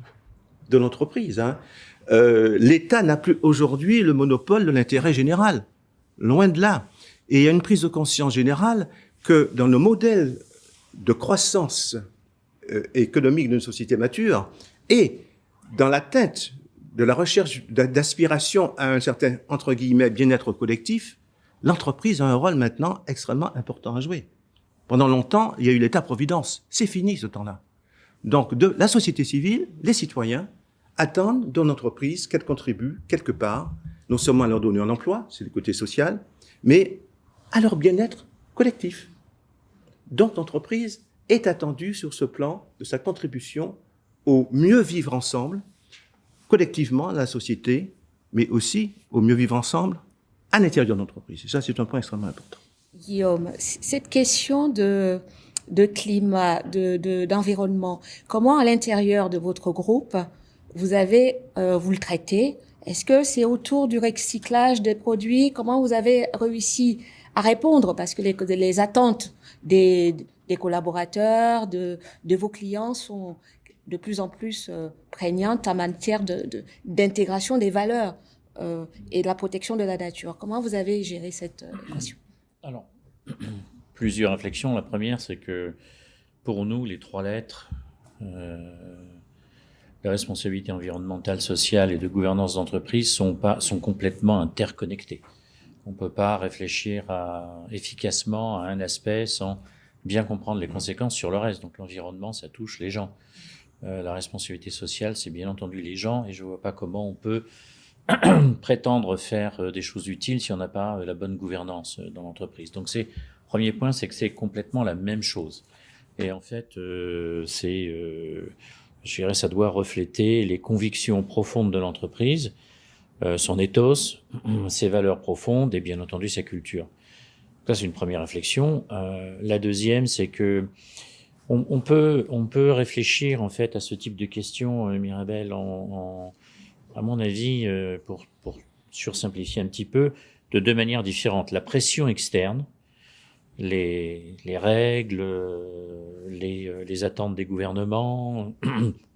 S4: de l'entreprise, hein, l'État n'a plus aujourd'hui le monopole de l'intérêt général. Loin de là. Et il y a une prise de conscience générale que dans le modèle de croissance économique d'une société mature et dans l'atteinte de la recherche d'aspiration à un certain, entre guillemets, bien-être collectif, l'entreprise a un rôle maintenant extrêmement important à jouer. Pendant longtemps, il y a eu l'État-providence. C'est fini ce temps-là. Donc, la société civile, les citoyens, attendent de l'entreprise qu'elle contribue quelque part, non seulement à leur donner un emploi, c'est le côté social, mais à leur bien-être collectif. Donc, l'entreprise est attendue sur ce plan de sa contribution au mieux vivre ensemble, collectivement, à la société, mais aussi au mieux vivre ensemble à l'intérieur de l'entreprise. Et ça, c'est un point extrêmement important.
S6: Guillaume, cette question de climat, d'environnement, comment à l'intérieur de votre groupe, vous le traitez? Est-ce que c'est autour du recyclage des produits? Comment vous avez réussi à répondre? Parce que les attentes des collaborateurs, de vos clients sont de plus en plus prégnantes en matière d'intégration des valeurs et de la protection de la nature. Comment vous avez géré cette équation?
S2: Alors, plusieurs réflexions. La première, c'est que pour nous, les trois lettres, la responsabilité environnementale, sociale et de gouvernance d'entreprise sont complètement interconnectées. On ne peut pas réfléchir efficacement à un aspect sans bien comprendre les conséquences sur le reste. Donc l'environnement, ça touche les gens. La responsabilité sociale, c'est bien entendu les gens, et je ne vois pas comment on peut prétendre faire des choses utiles si on n'a pas la bonne gouvernance dans l'entreprise. Donc premier point, c'est que c'est complètement la même chose. Et en fait, je dirais, ça doit refléter les convictions profondes de l'entreprise, son ethos, ses valeurs profondes et bien entendu sa culture. Ça, c'est une première réflexion. La deuxième, c'est que on peut réfléchir en fait à ce type de questions, Mirabel, à mon avis, pour sursimplifier un petit peu, de deux manières différentes. La pression externe, les règles, les attentes des gouvernements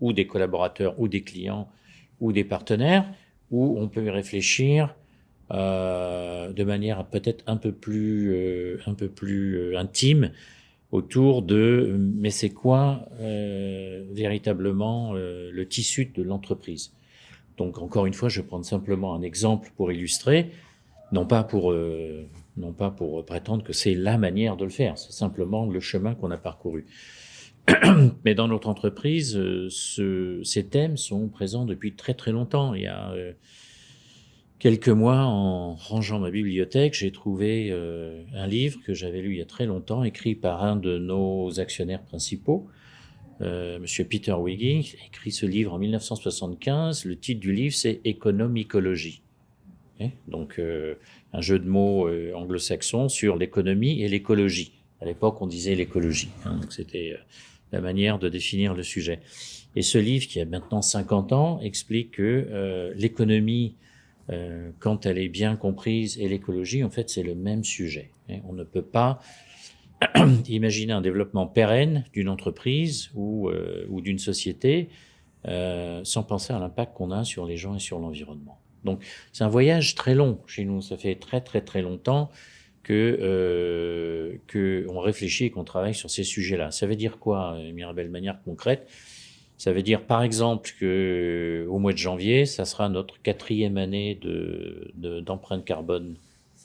S2: ou des collaborateurs ou des clients ou des partenaires, où on peut y réfléchir de manière peut-être un peu plus intime autour de mais c'est quoi véritablement le tissu de l'entreprise. Donc encore une fois, je vais prendre simplement un exemple pour illustrer, non pas pour prétendre que c'est la manière de le faire, c'est simplement le chemin qu'on a parcouru. Mais dans notre entreprise, ces thèmes sont présents depuis très très longtemps. Il y a quelques mois, en rangeant ma bibliothèque, j'ai trouvé un livre que j'avais lu il y a très longtemps, écrit par un de nos actionnaires principaux, Monsieur Peter Wiggy, écrit ce livre en 1975. Le titre du livre, c'est Économicologie. Donc, un jeu de mots anglo-saxon sur l'économie et l'écologie. À l'époque, on disait l'écologie. Donc, c'était la manière de définir le sujet. Et ce livre, qui a maintenant 50 ans, explique que l'économie, quand elle est bien comprise, et l'écologie, en fait, c'est le même sujet. On ne peut pas imaginer un développement pérenne d'une entreprise ou d'une société sans penser à l'impact qu'on a sur les gens et sur l'environnement. Donc, c'est un voyage très long chez nous. Ça fait très, très, très longtemps que on réfléchit et qu'on travaille sur ces sujets-là. Ça veut dire quoi, Mirabel, de manière concrète? Ça veut dire, par exemple, que au mois de janvier, ça sera notre 4e année d'empreinte carbone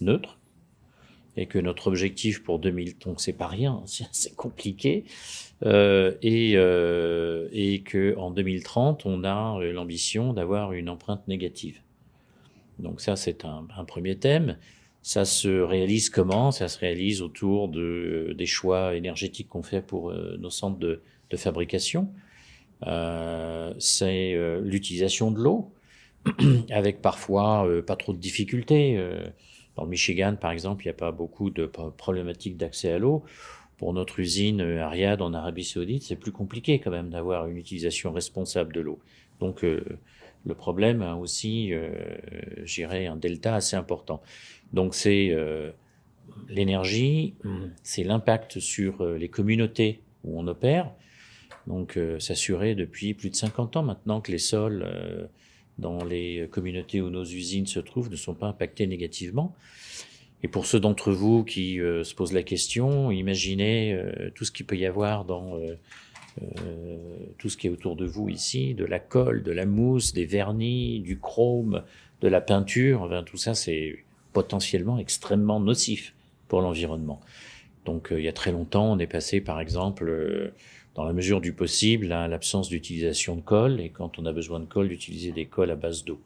S2: neutre, et que notre objectif pour 2000, donc c'est pas rien, c'est compliqué, et que en 2030, on a l'ambition d'avoir une empreinte négative. Donc ça, c'est un premier thème. Ça se réalise comment? Ça se réalise autour des choix énergétiques qu'on fait pour nos centres de fabrication. C'est l'utilisation de l'eau, avec parfois pas trop de difficultés. Dans le Michigan, par exemple, il n'y a pas beaucoup de problématiques d'accès à l'eau. Pour notre usine Ariad en Arabie Saoudite, c'est plus compliqué quand même d'avoir une utilisation responsable de l'eau. Donc le problème a aussi, je dirais, un delta assez important. Donc c'est l'énergie, c'est l'impact sur les communautés où on opère. Donc s'assurer depuis plus de 50 ans maintenant que les sols dans les communautés où nos usines se trouvent ne sont pas impactés négativement. Et pour ceux d'entre vous qui se posent la question, imaginez tout ce qu'il peut y avoir dans tout ce qui est autour de vous ici, de la colle, de la mousse, des vernis, du chrome, de la peinture. Enfin, tout ça, c'est potentiellement extrêmement nocif pour l'environnement. Donc il y a très longtemps, on est passé par exemple dans la mesure du possible à l'absence d'utilisation de colle, et quand on a besoin de colle, d'utiliser des colles à base d'eau,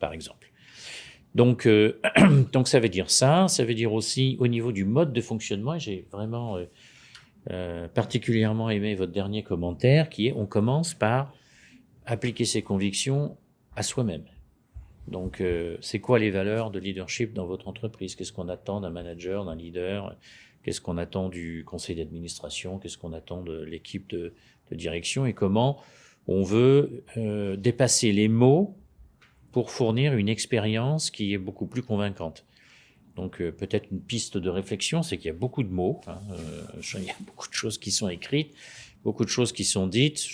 S2: par exemple. Donc ça veut dire ça veut dire aussi au niveau du mode de fonctionnement, j'ai vraiment particulièrement aimé votre dernier commentaire, qui est on commence par appliquer ses convictions à soi-même. Donc c'est quoi les valeurs de leadership dans votre entreprise? Qu'est-ce qu'on attend d'un manager, d'un leader? Qu'est-ce qu'on attend du conseil d'administration? Qu'est-ce qu'on attend de l'équipe de direction? Et comment on veut dépasser les mots pour fournir une expérience qui est beaucoup plus convaincante? Donc peut-être une piste de réflexion, c'est qu'il y a beaucoup de mots, il y a beaucoup de choses qui sont écrites, beaucoup de choses qui sont dites.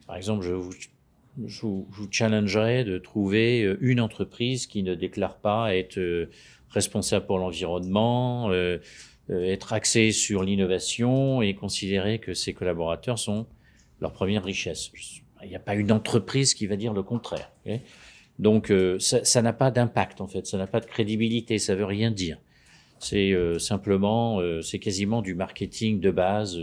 S2: Par exemple, je vous challengerais de trouver une entreprise qui ne déclare pas être responsable pour l'environnement, être axé sur l'innovation et considérer que ses collaborateurs sont leur première richesse. Il n'y a pas une entreprise qui va dire le contraire. Okay? Donc ça n'a pas d'impact en fait, ça n'a pas de crédibilité, ça veut rien dire. C'est simplement, c'est quasiment du marketing de base.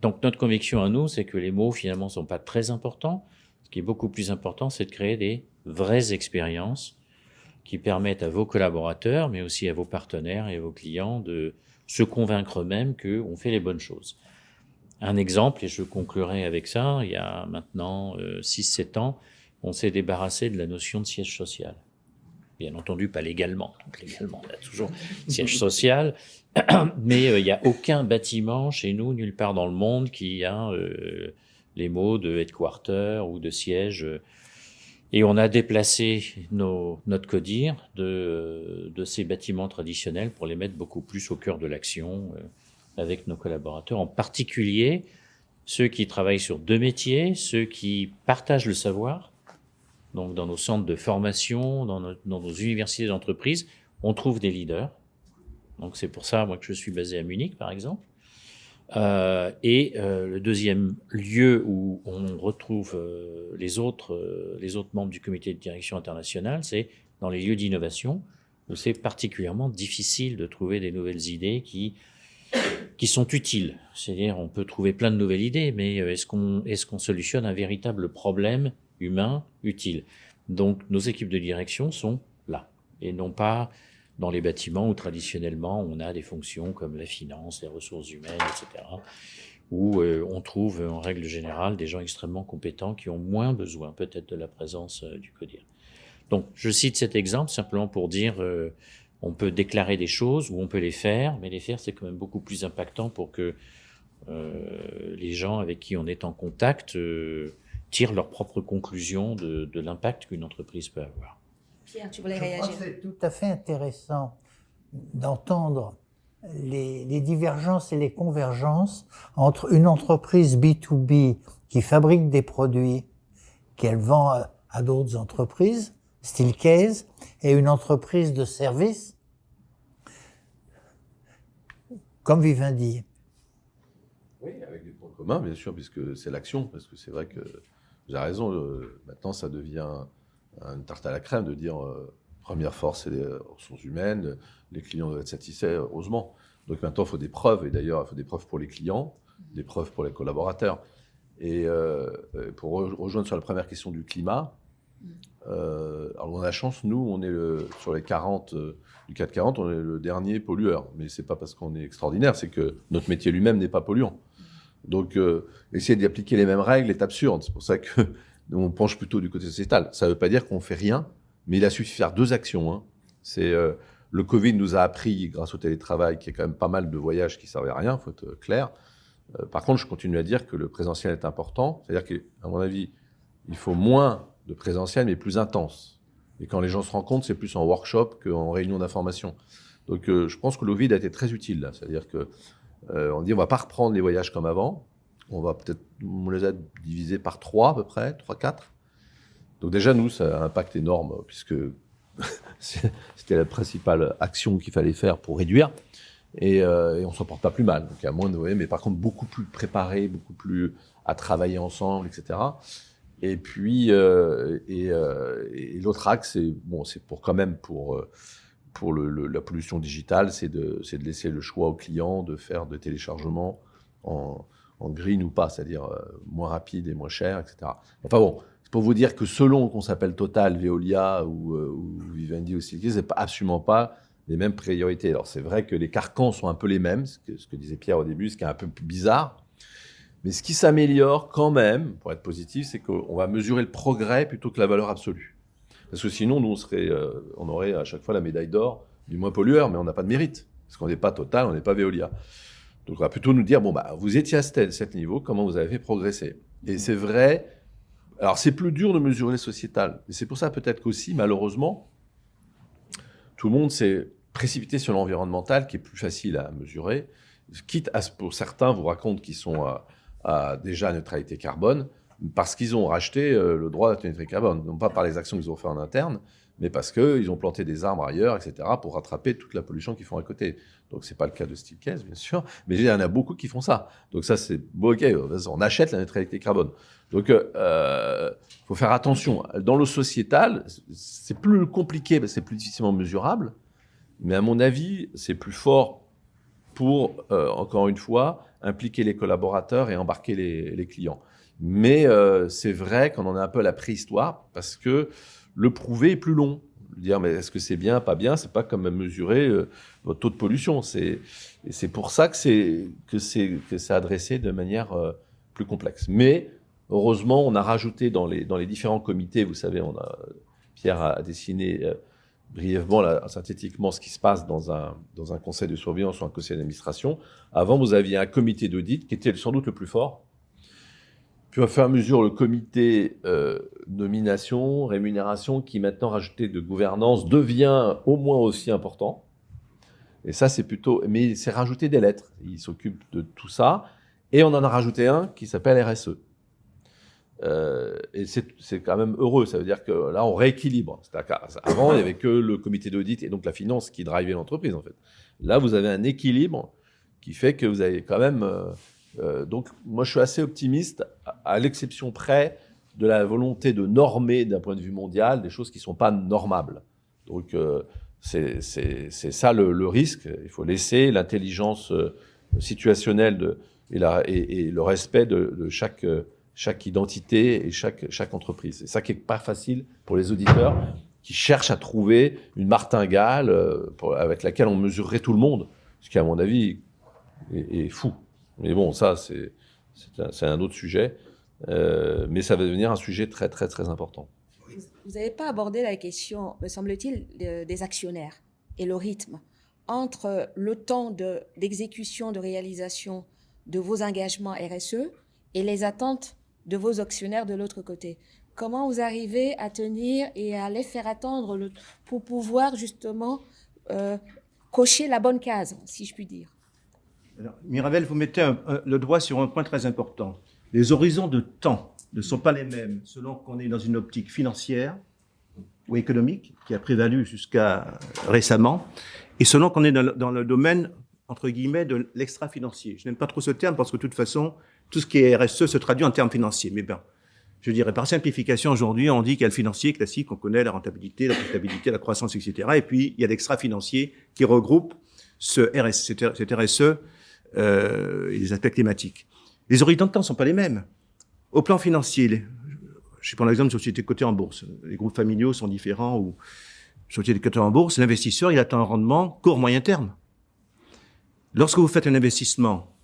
S2: Donc notre conviction à nous, c'est que les mots finalement sont pas très importants. Ce qui est beaucoup plus important, c'est de créer des vraies expériences qui permettent à vos collaborateurs, mais aussi à vos partenaires et à vos clients de se convaincre eux-mêmes qu'on fait les bonnes choses. Un exemple, et je conclurai avec ça, il y a maintenant 6-7 ans, on s'est débarrassé de la notion de siège social. Bien entendu, pas légalement. Donc légalement, on a toujours siège social, mais il n'y a aucun bâtiment chez nous, nulle part dans le monde, qui a les mots de headquarter ou de siège. Et on a déplacé notre CODIR de ces bâtiments traditionnels pour les mettre beaucoup plus au cœur de l'action avec nos collaborateurs, en particulier ceux qui travaillent sur 2 métiers, ceux qui partagent le savoir. Donc dans nos centres de formation, dans nos universités d'entreprise, on trouve des leaders. Donc c'est pour ça, moi, que je suis basé à Munich, par exemple. Le deuxième lieu où on retrouve les autres membres du comité de direction international, c'est dans les lieux d'innovation, où c'est particulièrement difficile de trouver des nouvelles idées qui sont utiles. C'est-à-dire, on peut trouver plein de nouvelles idées, mais est-ce qu'on solutionne un véritable problème humain utile? Donc, nos équipes de direction sont là, et non pas dans les bâtiments où traditionnellement on a des fonctions comme la finance, les ressources humaines, etc., où on trouve en règle générale des gens extrêmement compétents qui ont moins besoin peut-être de la présence du CODIR. Donc je cite cet exemple simplement pour dire on peut déclarer des choses ou on peut les faire, mais les faire c'est quand même beaucoup plus impactant pour que les gens avec qui on est en contact tirent leurs propres conclusions de l'impact qu'une entreprise peut avoir.
S6: Pierre, tu voulais
S3: Je crois
S6: réagir?
S3: que c'est tout à fait intéressant d'entendre les divergences et les convergences entre une entreprise B2B qui fabrique des produits qu'elle vend à d'autres entreprises, style Case, et une entreprise de service comme Vivendi.
S5: Oui, avec des points communs, bien sûr, puisque c'est l'action, parce que c'est vrai que vous avez raison, maintenant ça devient une tarte à la crème de dire première force, c'est les ressources humaines, les clients doivent être satisfaits, heureusement. Donc maintenant, il faut des preuves, et d'ailleurs, il faut des preuves pour les clients, des preuves pour les collaborateurs. Et pour rejoindre sur la première question du climat, alors on a la chance, nous, on est sur les 40 du CAC 40, on est le dernier pollueur. Mais ce n'est pas parce qu'on est extraordinaire, c'est que notre métier lui-même n'est pas polluant. Donc essayer d'y appliquer les mêmes règles est absurde. C'est pour ça que on penche plutôt du côté sociétal. Ça ne veut pas dire qu'on ne fait rien, mais il a suffi de faire 2 actions. Hein. C'est, le Covid nous a appris, grâce au télétravail, qu'il y a quand même pas mal de voyages qui ne servaient à rien, il faut être clair. Par contre, je continue à dire que le présentiel est important. C'est-à-dire qu'à mon avis, il faut moins de présentiel, mais plus intense. Et quand les gens se rencontrent, c'est plus en workshop qu'en réunion d'information. Donc je pense que le Covid a été très utile là. C'est-à-dire qu'on dit on ne va pas reprendre les voyages comme avant. On les a divisés par 3 à peu près, 3-4. Donc déjà, nous, ça a un impact énorme, puisque c'était la principale action qu'il fallait faire pour réduire. Et on ne s'en porte pas plus mal. Donc il y a moins de voyages, mais par contre, beaucoup plus préparés, beaucoup plus à travailler ensemble, etc. Et puis, l'autre axe, c'est pour quand même pour la pollution digitale, c'est de laisser le choix aux clients de faire des téléchargements en green ou pas, c'est-à-dire moins rapide et moins cher, etc. Enfin bon, c'est pour vous dire que selon qu'on s'appelle Total, Veolia ou Vivendi ou Silky, c'est absolument pas les mêmes priorités. Alors c'est vrai que les carcans sont un peu les mêmes, ce que disait Pierre au début, ce qui est un peu bizarre. Mais ce qui s'améliore quand même, pour être positif, c'est qu'on va mesurer le progrès plutôt que la valeur absolue. Parce que sinon, nous, on aurait à chaque fois la médaille d'or du moins pollueur, mais on n'a pas de mérite. Parce qu'on n'est pas Total, on n'est pas Veolia. Donc on va plutôt nous dire, vous étiez à cet niveau, comment vous avez fait progresser? Et c'est vrai, alors c'est plus dur de mesurer les sociétales. Et c'est pour ça peut-être qu'aussi, malheureusement, tout le monde s'est précipité sur l'environnemental, qui est plus facile à mesurer. Quitte à ce pour certains vous racontent qu'ils sont à déjà neutralité carbone, parce qu'ils ont racheté le droit de la neutralité carbone. Non pas par les actions qu'ils ont fait en interne, mais parce qu'ils ont planté des arbres ailleurs, etc., pour rattraper toute la pollution qu'ils font à côté. Donc, ce n'est pas le cas de Steelcase, bien sûr, mais il y en a beaucoup qui font ça. Donc ça, c'est bon, ok, on achète la neutralité carbone. Donc, faut faire attention. Dans le sociétal, c'est plus compliqué, parce que c'est plus difficilement mesurable, mais à mon avis, c'est plus fort pour, encore une fois, impliquer les collaborateurs et embarquer les clients. Mais c'est vrai qu'on en a un peu à la préhistoire, parce que le prouver est plus long. Dire, mais est-ce que c'est bien, pas bien, c'est pas comme mesurer votre taux de pollution. Et c'est pour ça que c'est adressé de manière plus complexe. Mais heureusement, on a rajouté dans les différents comités, vous savez, Pierre a dessiné brièvement, synthétiquement, ce qui se passe dans un conseil de surveillance ou un conseil d'administration. Avant, vous aviez un comité d'audit qui était sans doute le plus fort, Puis au fur et à mesure, le comité nomination, rémunération, qui maintenant rajouté de gouvernance, devient au moins aussi important. Et ça, c'est plutôt... Mais c'est rajouté des lettres. Il s'occupe de tout ça. Et on en a rajouté un qui s'appelle RSE. Et c'est quand même heureux. Ça veut dire que là, on rééquilibre. Avant, il n'y avait que le comité d'audit et donc la finance qui drivait l'entreprise, en fait. Là, vous avez un équilibre qui fait que vous avez quand même... donc, moi, je suis assez optimiste, à l'exception près de la volonté de normer d'un point de vue mondial des choses qui ne sont pas normables. Donc, c'est ça le risque. Il faut laisser l'intelligence situationnelle et le respect de chaque identité et chaque entreprise. C'est ça qui n'est pas facile pour les auditeurs qui cherchent à trouver une martingale avec laquelle on mesurerait tout le monde, ce qui, à mon avis, est fou. Mais bon, ça, c'est un autre sujet. Mais ça va devenir un sujet très, très, très important.
S6: Vous n'avez pas abordé la question, me semble-t-il, des actionnaires et le rythme entre le temps d'exécution, de réalisation de vos engagements RSE et les attentes de vos actionnaires de l'autre côté. Comment vous arrivez à tenir et à les faire attendre pour pouvoir justement cocher la bonne case, si je puis dire?
S4: Alors, Mirabel, vous mettez le doigt sur un point très important. Les horizons de temps ne sont pas les mêmes selon qu'on est dans une optique financière ou économique, qui a prévalu jusqu'à récemment, et selon qu'on est dans le domaine, entre guillemets, de l'extra-financier. Je n'aime pas trop ce terme parce que de toute façon, tout ce qui est RSE se traduit en termes financiers. Mais bien, je dirais par simplification, aujourd'hui, on dit qu'il y a le financier classique, on connaît la rentabilité, la profitabilité, la croissance, etc. Et puis, il y a l'extra-financier qui regroupe cet RSE et les aspects climatiques. Les horizons de temps ne sont pas les mêmes. Au plan financier, je prends l'exemple de sociétés cotées en bourse. Les groupes familiaux sont différents ou sociétés cotées en bourse. L'investisseur, il attend un rendement court-moyen terme. Lorsque vous faites un investissement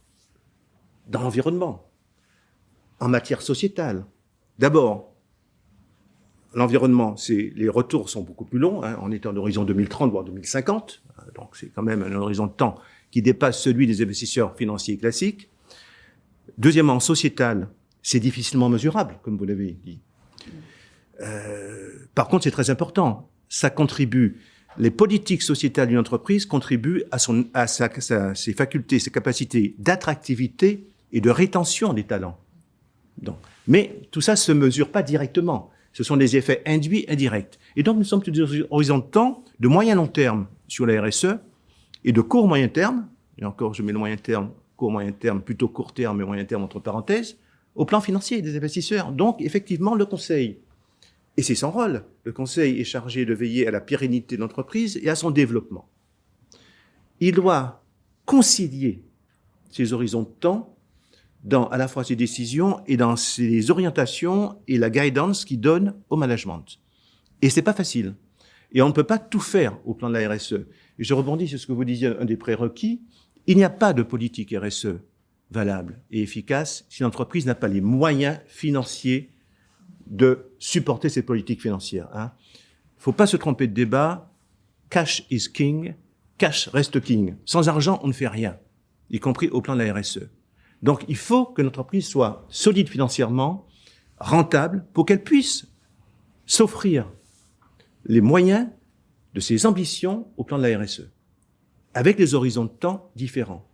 S4: dans l'environnement, en matière sociétale, d'abord, l'environnement, les retours sont beaucoup plus longs. On est en horizon 2030, voire 2050. Donc, c'est quand même un horizon de temps qui dépasse celui des investisseurs financiers classiques. Deuxièmement, sociétal, c'est difficilement mesurable, comme vous l'avez dit. Par contre, c'est très important. Ça contribue. Les politiques sociétales d'une entreprise contribuent à ses facultés, ses capacités d'attractivité et de rétention des talents. Donc, mais tout ça ne se mesure pas directement. Ce sont des effets induits indirects. Et donc, nous sommes sur des horizons de temps de moyen-long terme sur la RSE et de court-moyen terme. Et encore, je mets le moyen terme, court-moyen terme, plutôt court terme et moyen terme entre parenthèses, au plan financier des investisseurs. Donc, effectivement, le conseil, et c'est son rôle, le conseil est chargé de veiller à la pérennité de l'entreprise et à son développement. Il doit concilier ces horizons de temps dans à la fois ses décisions et dans ses orientations et la guidance qu'il donne au management. Et c'est pas facile. Et on ne peut pas tout faire au plan de la RSE. Et je rebondis sur ce que vous disiez, un des prérequis. Il n'y a pas de politique RSE valable et efficace si l'entreprise n'a pas les moyens financiers de supporter ces politiques financières. Il ne faut pas se tromper de débat. Cash is king. Cash reste king. Sans argent, on ne fait rien, y compris au plan de la RSE. Donc, il faut que l'entreprise soit solide financièrement, rentable, pour qu'elle puisse s'offrir les moyens de ses ambitions au plan de la RSE, avec des horizons de temps différents.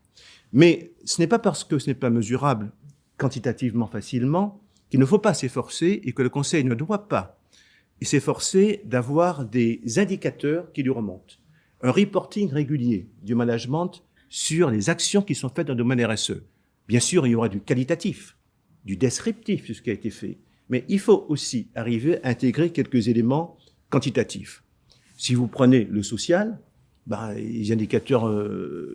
S4: Mais ce n'est pas parce que ce n'est pas mesurable quantitativement facilement qu'il ne faut pas s'efforcer et que le Conseil ne doit pas s'efforcer d'avoir des indicateurs qui lui remontent. Un reporting régulier du management sur les actions qui sont faites dans le domaine RSE. Bien sûr, il y aura du qualitatif, du descriptif sur ce qui a été fait, mais il faut aussi arriver à intégrer quelques éléments quantitatifs. Si vous prenez le social, les indicateurs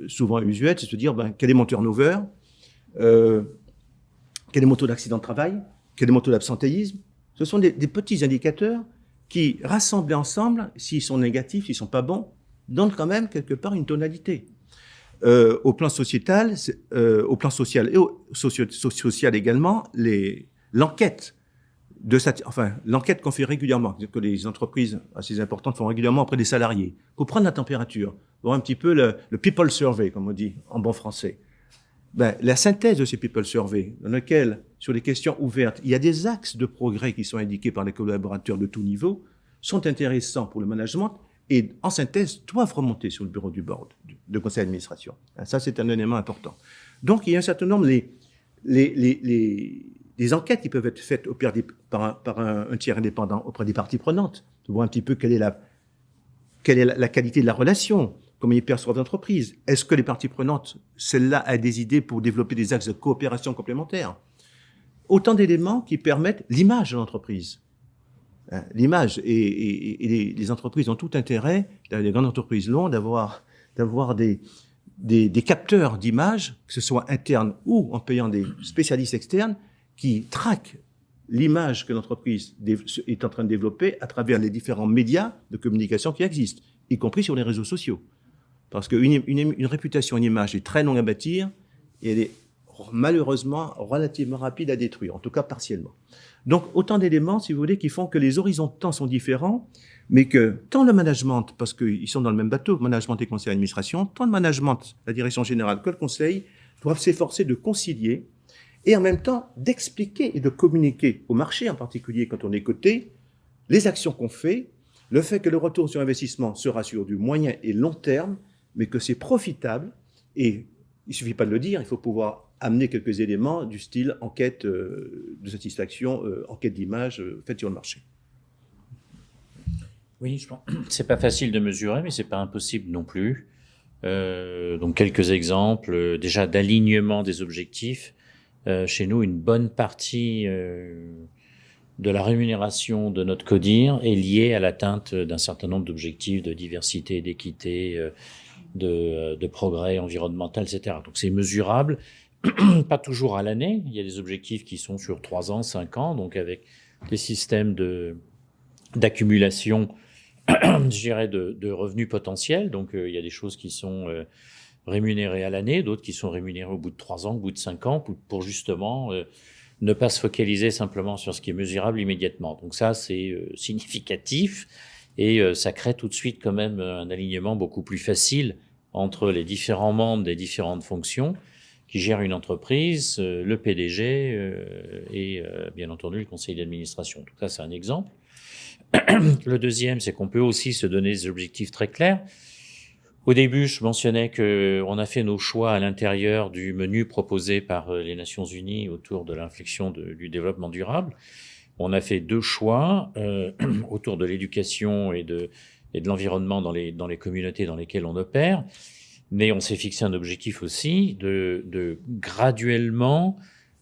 S4: souvent usuels, c'est de se dire quel est mon turnover, quel est mon taux d'accident de travail, quel est mon taux d'absentéisme. Ce sont des petits indicateurs qui, rassemblés ensemble, s'ils sont négatifs, s'ils ne sont pas bons, donnent quand même quelque part une tonalité. Au plan sociétal, au plan social et social également, l'enquête qu'on fait régulièrement, que les entreprises assez importantes font régulièrement auprès des salariés, pour prendre la température, voir un petit peu le people survey, comme on dit en bon français. La synthèse de ces people survey, dans lequel sur les questions ouvertes. Il y a des axes de progrès qui sont indiqués par les collaborateurs de tout niveau, sont intéressants pour le management et, en synthèse, doivent remonter sur le bureau du board, de conseil d'administration. Ça, c'est un élément important. Donc, il y a un certain nombre, les enquêtes qui peuvent être faites par un tiers indépendant auprès des parties prenantes, pour voir un petit peu quelle est la qualité de la relation, comment ils perçoivent l'entreprise. Est-ce que les parties prenantes, celle-là, a des idées pour développer des axes de coopération complémentaires? Autant d'éléments qui permettent l'image de l'entreprise. L'image, et les entreprises ont tout intérêt, les grandes entreprises l'ont, d'avoir des capteurs d'image, que ce soit internes ou en payant des spécialistes externes, qui traquent l'image que l'entreprise est en train de développer à travers les différents médias de communication qui existent, y compris sur les réseaux sociaux. Parce qu'une réputation, une image est très longue à bâtir et elle est malheureusement relativement rapide à détruire, en tout cas partiellement. Donc autant d'éléments, si vous voulez, qui font que les horizons de temps sont différents, mais que tant le management, parce qu'ils sont dans le même bateau, management et conseil d'administration, tant le management, la direction générale que le conseil, doivent s'efforcer de concilier et en même temps d'expliquer et de communiquer au marché, en particulier quand on est coté, les actions qu'on fait, le fait que le retour sur investissement sera sur du moyen et long terme, mais que c'est profitable. Et il ne suffit pas de le dire, il faut pouvoir amener quelques éléments du style enquête de satisfaction, enquête d'image faite sur le marché.
S2: Oui, je pense. C'est pas facile de mesurer, mais c'est pas impossible non plus. Donc quelques exemples, déjà d'alignement des objectifs. Chez nous, une bonne partie de la rémunération de notre CODIR est liée à l'atteinte d'un certain nombre d'objectifs de diversité, d'équité, de progrès environnemental, etc. Donc c'est mesurable, pas toujours à l'année. Il y a des objectifs qui sont sur 3 ans, 5 ans, donc avec des systèmes d'accumulation, je dirais, de revenus potentiels. Donc il y a des choses qui sont rémunérées à l'année, d'autres qui sont rémunérées au bout de 3 ans, au bout de 5 ans, pour justement ne pas se focaliser simplement sur ce qui est mesurable immédiatement. Donc ça, c'est significatif et ça crée tout de suite quand même un alignement beaucoup plus facile entre les différents membres des différentes fonctions qui gèrent une entreprise, le PDG et bien entendu le conseil d'administration. Donc ça, c'est un exemple. Le deuxième, c'est qu'on peut aussi se donner des objectifs très clairs. Au début, je mentionnais qu'on a fait nos choix à l'intérieur du menu proposé par les Nations Unies autour de l'inflexion du développement durable. On a fait 2 choix autour de l'éducation et de l'environnement dans les communautés dans lesquelles on opère. Mais on s'est fixé un objectif aussi de graduellement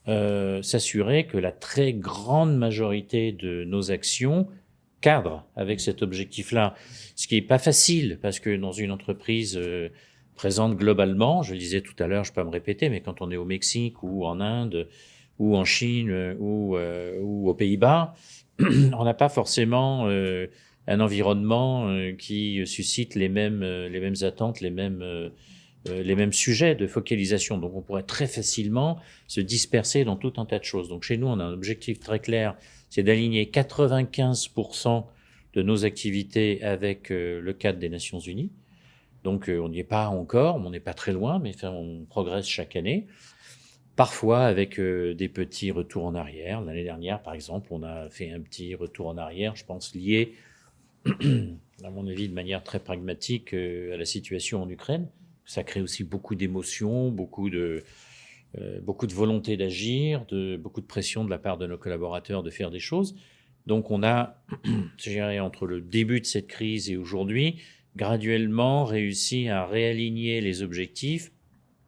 S2: s'assurer que la très grande majorité de nos actions cadrent avec cet objectif-là. Ce qui n'est pas facile, parce que dans une entreprise présente globalement, je le disais tout à l'heure, je ne peux pas me répéter, mais quand on est au Mexique ou en Inde ou en Chine ou aux Pays-Bas, on n'a pas forcément un environnement qui suscite les mêmes attentes, les mêmes sujets de focalisation. Donc on pourrait très facilement se disperser dans tout un tas de choses. Donc chez nous, on a un objectif très clair, c'est d'aligner 95% de nos activités avec le cadre des Nations Unies. Donc on n'y est pas encore, on n'est pas très loin, mais enfin, on progresse chaque année. Parfois avec des petits retours en arrière. L'année dernière, par exemple, on a fait un petit retour en arrière, je pense, lié, à mon avis, de manière très pragmatique à la situation en Ukraine. Ça crée aussi beaucoup d'émotions, beaucoup de volonté d'agir, beaucoup de pression de la part de nos collaborateurs de faire des choses. Donc on a, je dirais, entre le début de cette crise et aujourd'hui, graduellement réussi à réaligner les objectifs,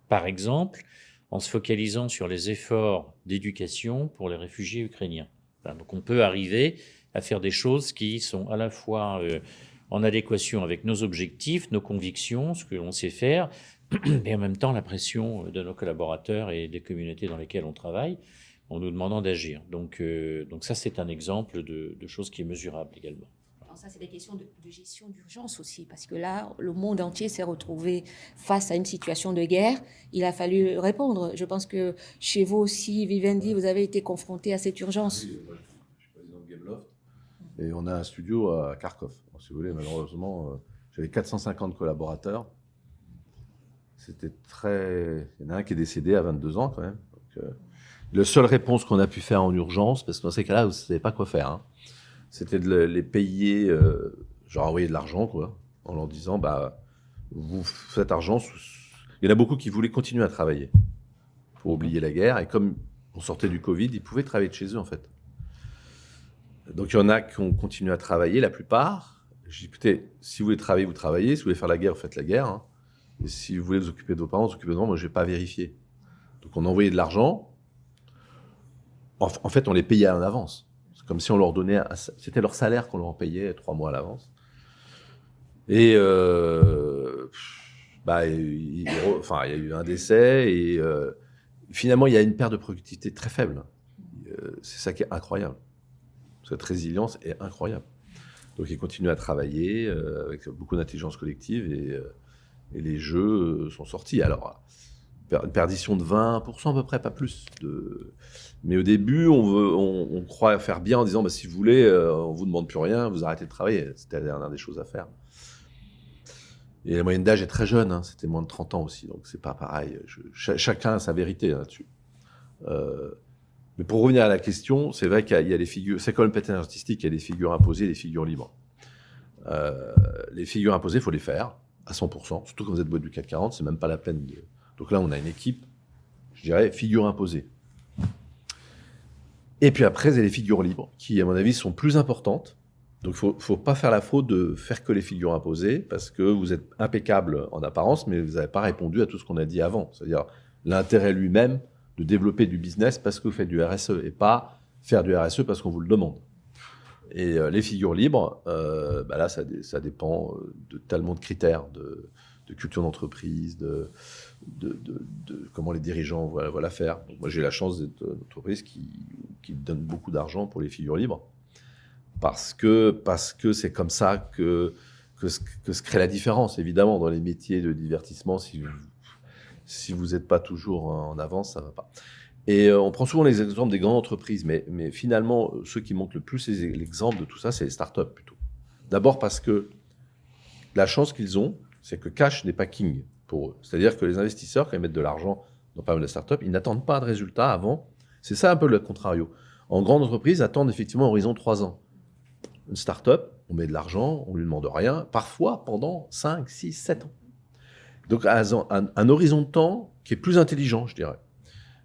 S2: par exemple, en se focalisant sur les efforts d'éducation pour les réfugiés ukrainiens. Donc on peut arriver à faire des choses qui sont à la fois en adéquation avec nos objectifs, nos convictions, ce que l'on sait faire, et en même temps la pression de nos collaborateurs et des communautés dans lesquelles on travaille, en nous demandant d'agir. Donc ça, c'est un exemple de chose qui est mesurable également.
S6: Alors ça, c'est des questions de gestion d'urgence aussi, parce que là, le monde entier s'est retrouvé face à une situation de guerre. Il a fallu répondre. Je pense que chez vous aussi, Vivendi, vous avez été confronté à cette urgence.
S5: Oui, je suis président de Gameloft et on a un studio à Kharkov. Alors, si vous voulez, malheureusement, j'avais 450 collaborateurs. C'était très... Il y en a un qui est décédé à 22 ans quand même. Donc, La seule réponse qu'on a pu faire en urgence, parce que dans ces cas-là, vous ne savez pas quoi faire, hein, c'était de les payer, genre envoyer de l'argent, quoi, en leur disant, bah, vous faites argent. Il y en a beaucoup qui voulaient continuer à travailler pour oublier la guerre, et comme on sortait du Covid, ils pouvaient travailler de chez eux, en fait. Donc il y en a qui ont continué à travailler, la plupart. Je dis, écoutez, si vous voulez travailler, vous travaillez. Si vous voulez faire la guerre, vous faites la guerre. Hein. Et si vous voulez vous occuper de vos parents, vous occupez de vos parents. Moi, je ne vais pas vérifier. Donc on envoyait de l'argent. En fait, on les payait en avance. C'est comme si on leur donnait... C'était leur salaire qu'on leur payait 3 mois à l'avance. Et il y a eu un décès. Et finalement, il y a une perte de productivité très faible. C'est ça qui est incroyable. Cette résilience est incroyable. Donc, ils continuent à travailler avec beaucoup d'intelligence collective et les jeux sont sortis. Alors, une perdition de 20% à peu près, pas plus. Mais au début, on croit faire bien en disant bah, si vous voulez, on ne vous demande plus rien, vous arrêtez de travailler. C'était la dernière des choses à faire. Et la moyenne d'âge est très jeune, hein, c'était moins de 30 ans aussi, donc c'est pas pareil. Chacun a sa vérité là-dessus. Mais pour revenir à la question, c'est vrai qu'il y a les figures, c'est comme le patinage artistique, il y a des figures imposées et des figures libres. Les figures imposées, il faut les faire à 100%, surtout quand vous êtes boîte du CAC 40, c'est même pas la peine de... Donc là, on a une équipe, je dirais, figures imposées. Et puis après, il y a les figures libres, qui, à mon avis, sont plus importantes. Donc il ne faut pas faire la faute de faire que les figures imposées, parce que vous êtes impeccable en apparence, mais vous n'avez pas répondu à tout ce qu'on a dit avant. C'est-à-dire l'intérêt lui-même de développer du business parce que vous faites du RSE, et pas faire du RSE parce qu'on vous le demande. Et les figures libres, là, ça dépend de tellement de critères, de culture d'entreprise, de comment les dirigeants voient l'affaire. Moi, j'ai la chance d'être une entreprise qui donne beaucoup d'argent pour les figures libres, parce que c'est comme ça que se crée la différence. Évidemment, dans les métiers de divertissement, si vous n'êtes pas toujours en avance, ça ne va pas. Et on prend souvent les exemples des grandes entreprises, mais finalement, ceux qui montrent le plus l'exemple de tout ça, c'est les startups plutôt. D'abord parce que la chance qu'ils ont, c'est que cash n'est pas king pour eux. C'est-à-dire que les investisseurs, quand ils mettent de l'argent dans pas mal de startups, ils n'attendent pas de résultats avant. C'est ça un peu le contrario. En grande entreprise, attendent effectivement un horizon de 3 ans. Une start-up, on met de l'argent, on ne lui demande rien, parfois pendant 5, 6, 7 ans. Donc un horizon de temps qui est plus intelligent, je dirais.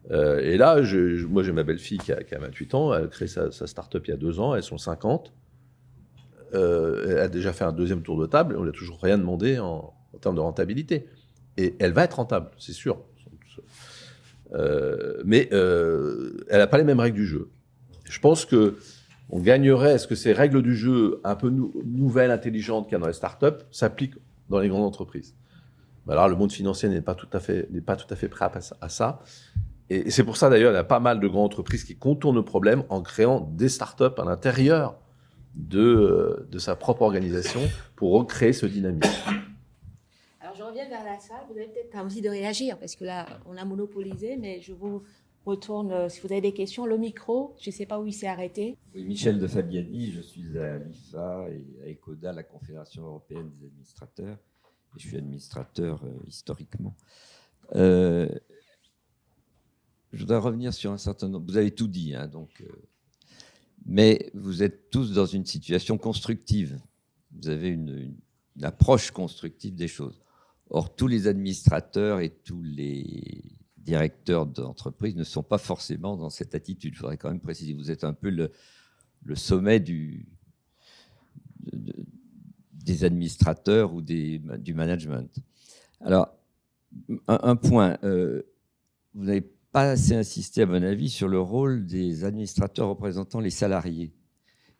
S5: Et là, moi j'ai ma belle-fille qui a 28 ans, elle a créé sa start-up il y a 2 ans, elles sont 50. Elle a déjà fait un deuxième tour de table, on ne lui a toujours rien demandé en termes de rentabilité. Et elle va être rentable, c'est sûr. Mais elle n'a pas les mêmes règles du jeu. Je pense qu'on gagnerait, est-ce que ces règles du jeu un peu nouvelles, intelligentes qu'il y a dans les startups s'appliquent dans les grandes entreprises? Alors, le monde financier n'est pas tout à fait prêt à ça. Et c'est pour ça, d'ailleurs, il y a pas mal de grandes entreprises qui contournent le problème en créant des startups à l'intérieur de sa propre organisation pour recréer ce dynamisme.
S6: Alors, je reviens vers la salle. Vous avez peut-être envie de réagir, parce que là, on a monopolisé, mais je vous retourne, si vous avez des questions, le micro. Je ne sais pas où il s'est arrêté.
S7: Oui, Michel de Fabiani, je suis à l'IFA et à ECODA, la Confédération européenne des administrateurs. Et je suis administrateur historiquement. Je voudrais revenir sur un certain nombre. Vous avez tout dit, hein, donc, mais vous êtes tous dans une situation constructive. Vous avez une approche constructive des choses. Or, tous les administrateurs et tous les directeurs d'entreprise ne sont pas forcément dans cette attitude. Je voudrais quand même préciser, vous êtes un peu le sommet des administrateurs ou du management. Alors, un point, vous n'avez pas assez insisté, à mon avis, sur le rôle des administrateurs représentant les salariés,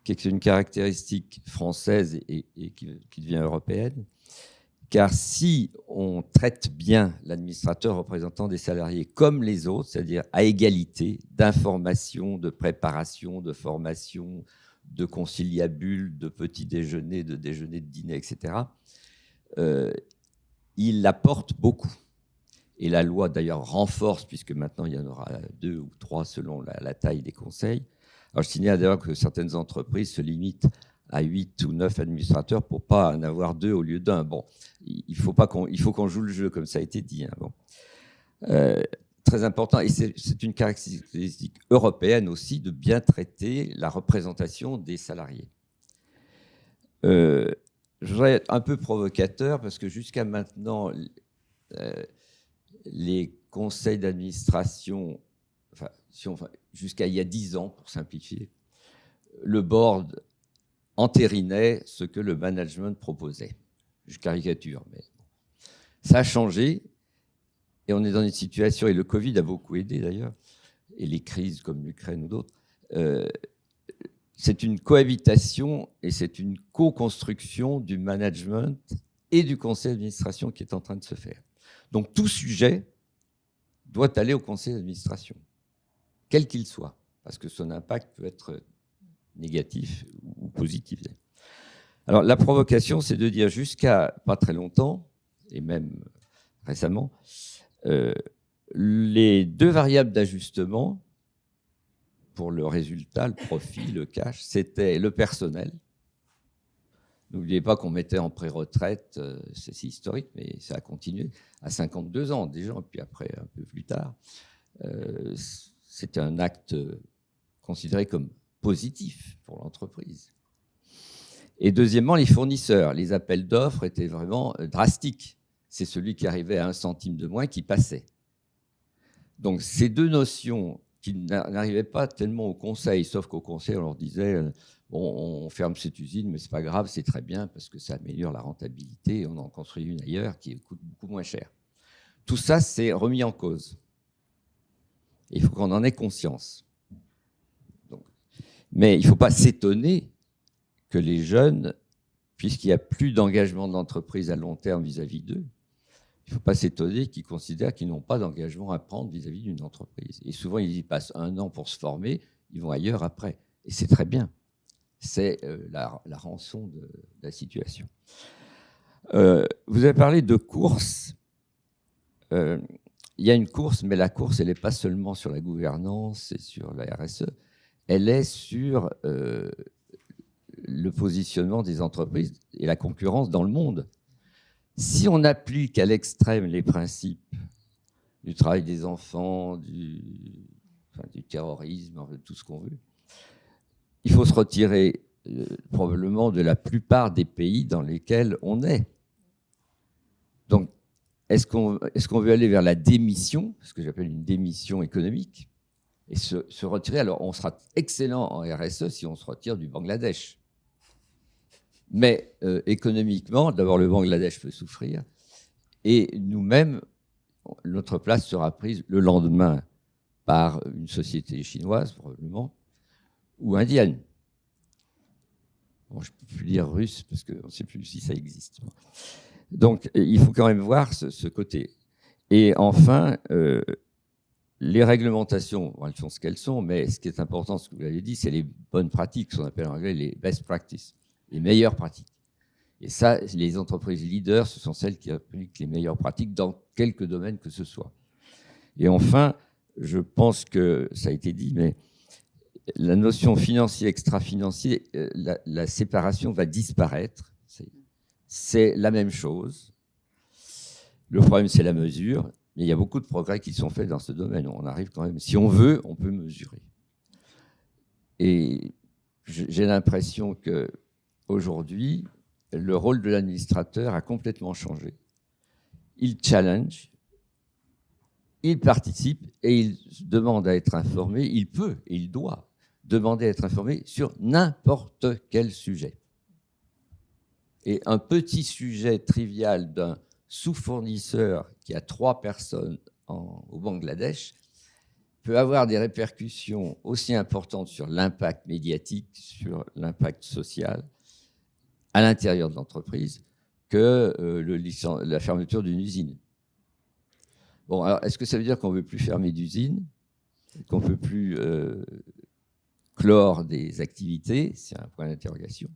S7: qui est une caractéristique française et qui devient européenne. Car si on traite bien l'administrateur représentant des salariés comme les autres, c'est-à-dire à égalité d'information, de préparation, de formation, de conciliabule, de petit déjeuner, de déjeuner, de dîner, etc., il apporte beaucoup. Et la loi, d'ailleurs, renforce, puisque maintenant, il y en aura 2 ou 3 selon la taille des conseils. Alors, je signale d'ailleurs que certaines entreprises se limitent à 8 ou 9 administrateurs pour ne pas en avoir 2 au lieu d'1. Bon, il faut qu'on joue le jeu, comme ça a été dit. Hein, bon. très important, et c'est une caractéristique européenne aussi, de bien traiter la représentation des salariés. Je voudrais être un peu provocateur, parce que jusqu'à maintenant, les conseils d'administration, jusqu'à il y a 10 ans, pour simplifier, le board entérinait ce que le management proposait. Je caricature, mais ça a changé. Et on est dans une situation, et le Covid a beaucoup aidé d'ailleurs, et les crises comme l'Ukraine ou d'autres, c'est une cohabitation et c'est une co-construction du management et du conseil d'administration qui est en train de se faire. Donc tout sujet doit aller au conseil d'administration, quel qu'il soit, parce que son impact peut être négatif ou positif. Alors la provocation, c'est de dire jusqu'à pas très longtemps, et même récemment, les deux variables d'ajustement pour le résultat, le profit, le cash, c'était le personnel. N'oubliez pas qu'on mettait en pré-retraite, c'est historique, mais ça a continué, à 52 ans déjà, et puis après un peu plus tard. C'était un acte considéré comme positif pour l'entreprise. Et deuxièmement, les fournisseurs. Les appels d'offres étaient vraiment drastiques. C'est celui qui arrivait à 1 centime de moins qui passait. Donc ces deux notions qui n'arrivaient pas tellement au conseil, sauf qu'au conseil, on leur disait bon, on ferme cette usine, mais ce n'est pas grave, c'est très bien parce que ça améliore la rentabilité et on en construit une ailleurs qui coûte beaucoup moins cher. Tout ça, c'est remis en cause. Et il faut qu'on en ait conscience. Donc, mais il ne faut pas s'étonner que les jeunes, puisqu'il n'y a plus d'engagement de l'entreprise à long terme vis-à-vis d'eux, il ne faut pas s'étonner qu'ils considèrent qu'ils n'ont pas d'engagement à prendre vis-à-vis d'une entreprise. Et souvent, ils y passent 1 an pour se former, ils vont ailleurs après. Et c'est très bien. C'est la rançon de la situation. Vous avez parlé de course. Il y a une course, mais la course, elle n'est pas seulement sur la gouvernance et sur la RSE, elle est sur le positionnement des entreprises et la concurrence dans le monde. Si on applique à l'extrême les principes du travail des enfants, du terrorisme, en fait, tout ce qu'on veut, il faut se retirer probablement de la plupart des pays dans lesquels on est. Donc, est-ce qu'on veut aller vers la démission, ce que j'appelle une démission économique, et se retirer? Alors, on sera excellent en RSE si on se retire du Bangladesh. Mais économiquement, d'abord, le Bangladesh peut souffrir, et nous-mêmes, notre place sera prise le lendemain par une société chinoise, probablement, ou indienne. Bon, je ne peux plus dire russe, parce qu'on ne sait plus si ça existe. Donc, il faut quand même voir ce côté. Et enfin, les réglementations, bon, elles sont ce qu'elles sont, mais ce qui est important, ce que vous l'avez dit, c'est les bonnes pratiques, ce qu'on appelle en anglais les best practices, les meilleures pratiques. Et ça, les entreprises leaders, ce sont celles qui appliquent les meilleures pratiques dans quelques domaines que ce soit. Et enfin, je pense que ça a été dit, mais la notion financier, extra-financier, la séparation va disparaître. C'est la même chose. Le problème, c'est la mesure. Mais il y a beaucoup de progrès qui sont faits dans ce domaine. On arrive quand même, si on veut, on peut mesurer. Et j'ai l'impression qu'aujourd'hui, le rôle de l'administrateur a complètement changé. Il challenge, il participe et il demande à être informé. Il peut et il doit demander à être informé sur n'importe quel sujet. Et un petit sujet trivial d'un sous-fournisseur qui a 3 personnes au Bangladesh peut avoir des répercussions aussi importantes sur l'impact médiatique, sur l'impact social à l'intérieur de l'entreprise que la fermeture d'une usine. Bon, alors, est-ce que ça veut dire qu'on ne veut plus fermer d'usine, qu'on ne peut plus clore des activités? C'est un point d'interrogation.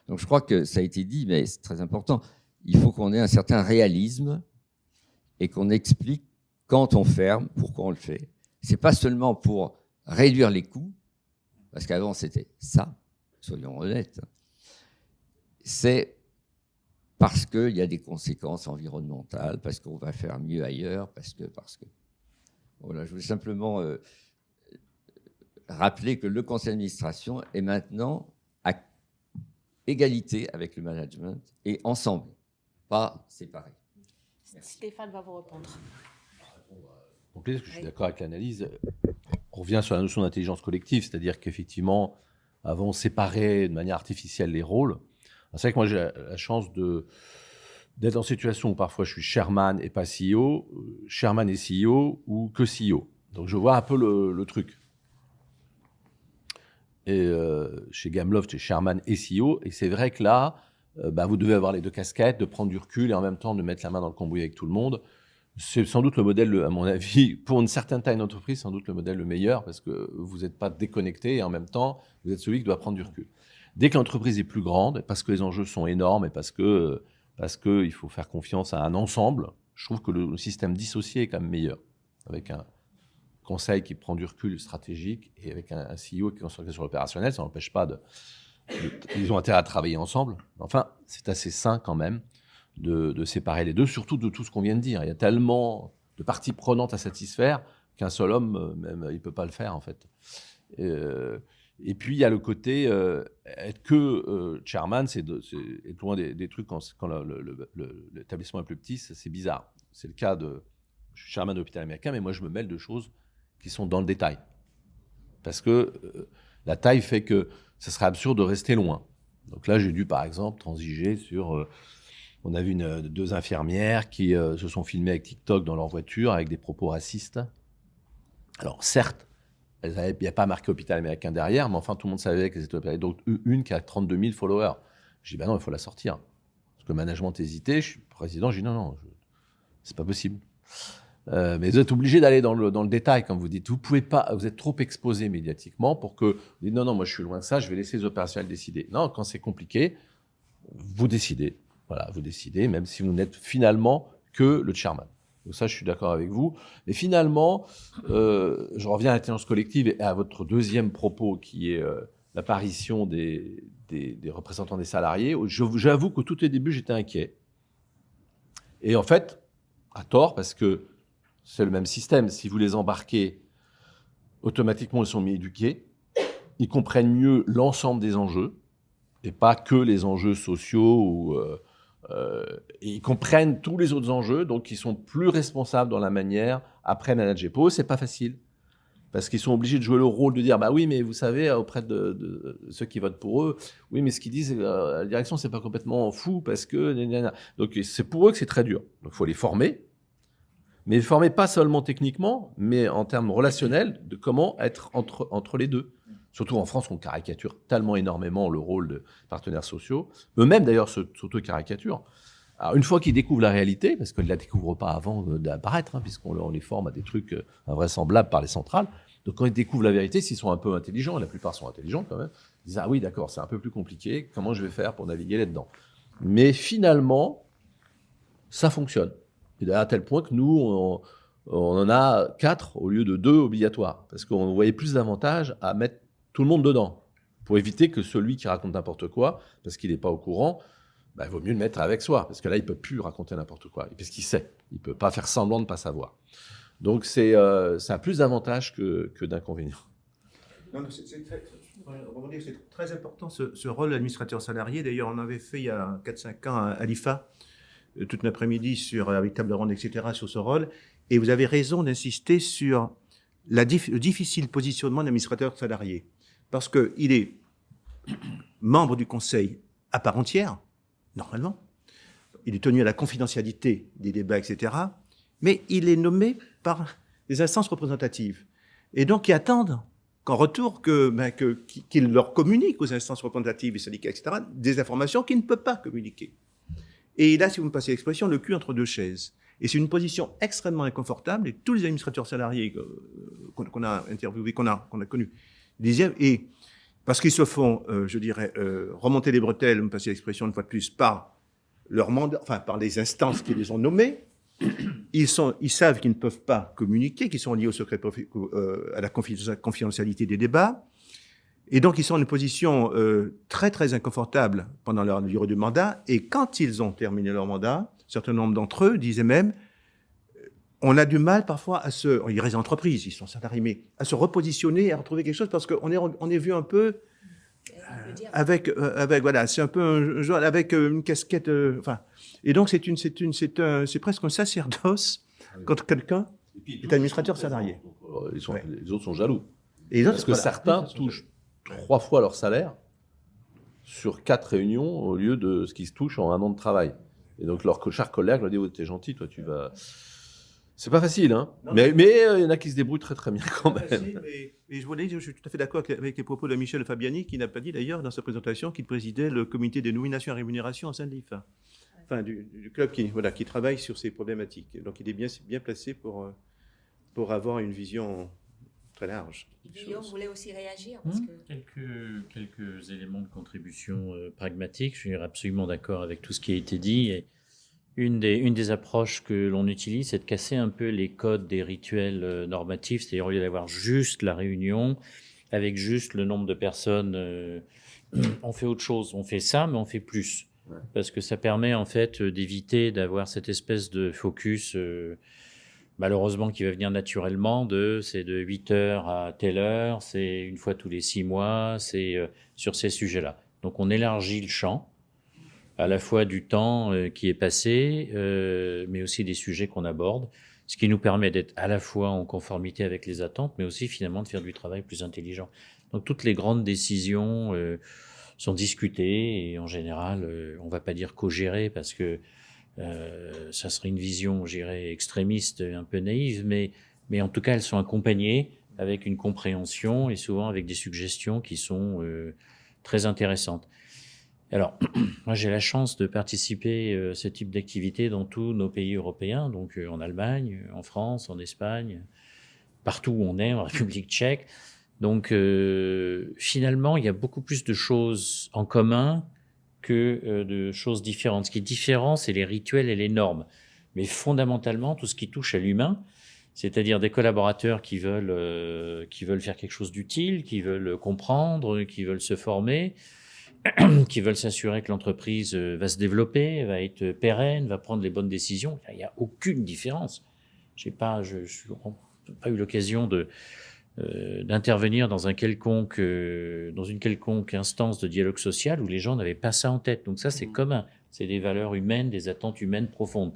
S7: Donc, je crois que ça a été dit, mais c'est très important. Il faut qu'on ait un certain réalisme et qu'on explique quand on ferme, pourquoi on le fait. Ce n'est pas seulement pour réduire les coûts, parce qu'avant c'était ça, soyons honnêtes. C'est parce qu'il y a des conséquences environnementales, parce qu'on va faire mieux ailleurs, parce que. Voilà, je voulais simplement rappeler que le conseil d'administration est maintenant à égalité avec le management et ensemble, pas séparés.
S6: Stéphane va vous répondre.
S5: Complet, parce que je suis d'accord avec l'analyse. On revient sur la notion d'intelligence collective, c'est-à-dire qu'effectivement, avant, on séparait de manière artificielle les rôles. C'est vrai que moi, j'ai la chance d'être dans une situation où parfois je suis chairman et pas CEO, chairman et CEO ou que CEO. Donc je vois un peu le truc. Et chez Gameloft, j'ai chairman et CEO. Et c'est vrai que là, vous devez avoir les deux casquettes, de prendre du recul et en même temps de mettre la main dans le cambouis avec tout le monde. C'est sans doute le modèle, à mon avis, pour une certaine taille d'entreprise, sans doute le modèle le meilleur parce que vous n'êtes pas déconnecté et en même temps, vous êtes celui qui doit prendre du recul. Dès que l'entreprise est plus grande, parce que les enjeux sont énormes et parce qu'il faut faire confiance à un ensemble, je trouve que le système dissocié est quand même meilleur. Avec un conseil qui prend du recul stratégique et avec un CEO qui est concentré sur l'opérationnel, ça n'empêche pas ils ont intérêt à travailler ensemble. Enfin, c'est assez sain quand même de séparer les deux, surtout de tout ce qu'on vient de dire. Il y a tellement de parties prenantes à satisfaire qu'un seul homme, même, il ne peut pas le faire, en fait. Et puis, il y a le côté, être que chairman, c'est être loin des trucs quand l'établissement est plus petit, c'est bizarre. C'est le cas je suis chairman de l'hôpital américain, mais moi, je me mêle de choses qui sont dans le détail. Parce que la taille fait que ça serait absurde de rester loin. Donc là, j'ai dû, par exemple, transiger sur... on a vu deux infirmières qui se sont filmées avec TikTok dans leur voiture avec des propos racistes. Alors, certes, il n'y a pas marqué hôpital américain derrière, mais enfin, tout le monde savait qu'elles étaient hôpital. Donc, une qui a 32 000 followers. J'ai dit, non, il faut la sortir. Parce que le management hésitait, je suis président, j'ai dit, non, c'est pas possible. Mais vous êtes obligé d'aller dans le détail, comme vous dites. Vous pouvez pas, vous êtes trop exposé médiatiquement pour que vous dites, non, moi je suis loin de ça, je vais laisser les opérationnels décider. Non, quand c'est compliqué, vous décidez. Voilà, vous décidez, même si vous n'êtes finalement que le chairman. Donc ça, je suis d'accord avec vous. Mais finalement, je reviens à l'intelligence collective et à votre deuxième propos, qui est l'apparition des représentants des salariés. J'avoue qu'au tout début, j'étais inquiet. Et en fait, à tort, parce que c'est le même système. Si vous les embarquez, automatiquement, ils sont mieux éduqués. Ils comprennent mieux l'ensemble des enjeux et pas que les enjeux sociaux. Et ils comprennent tous les autres enjeux, donc ils sont plus responsables dans la manière après manager. Pour eux, c'est pas facile. Parce qu'ils sont obligés de jouer le rôle de dire, bah oui, mais vous savez, auprès de ceux qui votent pour eux, oui, mais ce qu'ils disent, la direction, c'est pas complètement fou parce que... Donc c'est pour eux que c'est très dur. Donc il faut les former. Mais les former pas seulement techniquement, mais en termes relationnels, de comment être entre les deux. Surtout en France, on caricature tellement énormément le rôle de partenaires sociaux. Eux-mêmes, d'ailleurs, s'auto-caricaturent. Alors, une fois qu'ils découvrent la réalité, parce qu'ils ne la découvrent pas avant d'apparaître, puisqu'on les forme à des trucs invraisemblables par les centrales. Donc, quand ils découvrent la vérité, s'ils sont un peu intelligents, la plupart sont intelligents quand même, ils disent « Ah oui, d'accord, c'est un peu plus compliqué. Comment je vais faire pour naviguer là-dedans ?» Mais finalement, ça fonctionne. Et à tel point que nous, on en a 4 au lieu de 2 obligatoires. Parce qu'on voyait plus d'avantages à mettre tout le monde dedans, pour éviter que celui qui raconte n'importe quoi, parce qu'il n'est pas au courant, il vaut mieux le mettre avec soi, parce que là, il ne peut plus raconter n'importe quoi, parce qu'il sait. Il ne peut pas faire semblant de ne pas savoir. Donc, ça a plus d'avantages que d'inconvénients.
S4: C'est très important, ce rôle d'administrateur salarié. D'ailleurs, on avait fait il y a 4-5 ans à l'IFA, toute l'après-midi, avec table ronde, etc., sur ce rôle. Et vous avez raison d'insister sur le difficile positionnement de l'administrateur salarié. Parce qu'il est membre du conseil à part entière, normalement. Il est tenu à la confidentialité des débats, etc. Mais il est nommé par les instances représentatives. Et donc, ils attendent qu'en retour, qu'il leur communique aux instances représentatives et syndicats, etc., des informations qu'il ne peut pas communiquer. Et là, si vous me passez l'expression, le cul entre deux chaises. Et c'est une position extrêmement inconfortable. Et tous les administrateurs salariés qu'on a interviewés, qu'on a connus, disaient, et parce qu'ils se font, remonter les bretelles, me passer l'expression une fois de plus, par leur mandat, enfin par les instances qui les ont nommés, ils savent qu'ils ne peuvent pas communiquer, qu'ils sont liés au secret, à la confidentialité des débats, et donc ils sont dans une position très très inconfortable pendant leur durée de mandat. Et quand ils ont terminé leur mandat, un certain nombre d'entre eux disaient même, on a du mal parfois ils restent en entreprise, ils sont salariés, mais à se repositionner, à retrouver quelque chose, parce qu'on est vu un peu avec voilà, c'est un peu un genre avec une casquette, enfin, et donc c'est presque un sacerdoce quand quelqu'un est administrateur salarié.
S5: Les autres sont jaloux.
S4: Et les autres,
S5: Parce que certains touchent 3 fois leur salaire sur 4 réunions au lieu de ce qui se touche en 1 an de travail. Et donc leur cher collègue leur dit oh, t'es gentil, toi tu vas. C'est pas facile, hein. Mais il y en a qui se débrouillent très très bien quand même.
S4: Mais je suis tout à fait d'accord avec les propos de Michel Fabiani, qui n'a pas dit d'ailleurs dans sa présentation qu'il présidait le comité de nomination et rémunération au sein de l'IFA. Enfin, du club qui travaille sur ces problématiques. Donc il est bien placé pour avoir une vision très large.
S6: Guillaume voulait aussi réagir parce que...
S2: Quelques éléments de contribution pragmatiques. Je suis absolument d'accord avec tout ce qui a été dit. Et une des approches que l'on utilise, c'est de casser un peu les codes des rituels normatifs. C'est-à-dire, au lieu d'avoir juste la réunion, avec juste le nombre de personnes, on fait autre chose. On fait ça, mais on fait plus. Ouais. Parce que ça permet en fait d'éviter d'avoir cette espèce de focus... malheureusement, qui va venir naturellement, c'est de 8h à telle heure, c'est une fois tous les 6 mois, c'est sur ces sujets-là. Donc, on élargit le champ, à la fois du temps qui est passé, mais aussi des sujets qu'on aborde, ce qui nous permet d'être à la fois en conformité avec les attentes, mais aussi finalement de faire du travail plus intelligent. Donc, toutes les grandes décisions sont discutées et en général, on ne va pas dire co-gérées parce que ça serait une vision, je dirais, extrémiste, un peu naïve, mais en tout cas, elles sont accompagnées avec une compréhension et souvent avec des suggestions qui sont très intéressantes. Alors, moi, j'ai la chance de participer à ce type d'activité dans tous nos pays européens, donc en Allemagne, en France, en Espagne, partout où on est, en République tchèque. Donc, finalement, il y a beaucoup plus de choses en commun que de choses différentes. Ce qui est différent, c'est les rituels et les normes. Mais fondamentalement, tout ce qui touche à l'humain, c'est-à-dire des collaborateurs qui veulent faire quelque chose d'utile, qui veulent comprendre, qui veulent se former, qui veulent s'assurer que l'entreprise va se développer, va être pérenne, va prendre les bonnes décisions. Il n'y a aucune différence. Je n'ai pas eu l'occasion d'intervenir dans une quelconque instance de dialogue social où les gens n'avaient pas ça en tête. Donc ça, c'est commun. C'est des valeurs humaines, des attentes humaines profondes.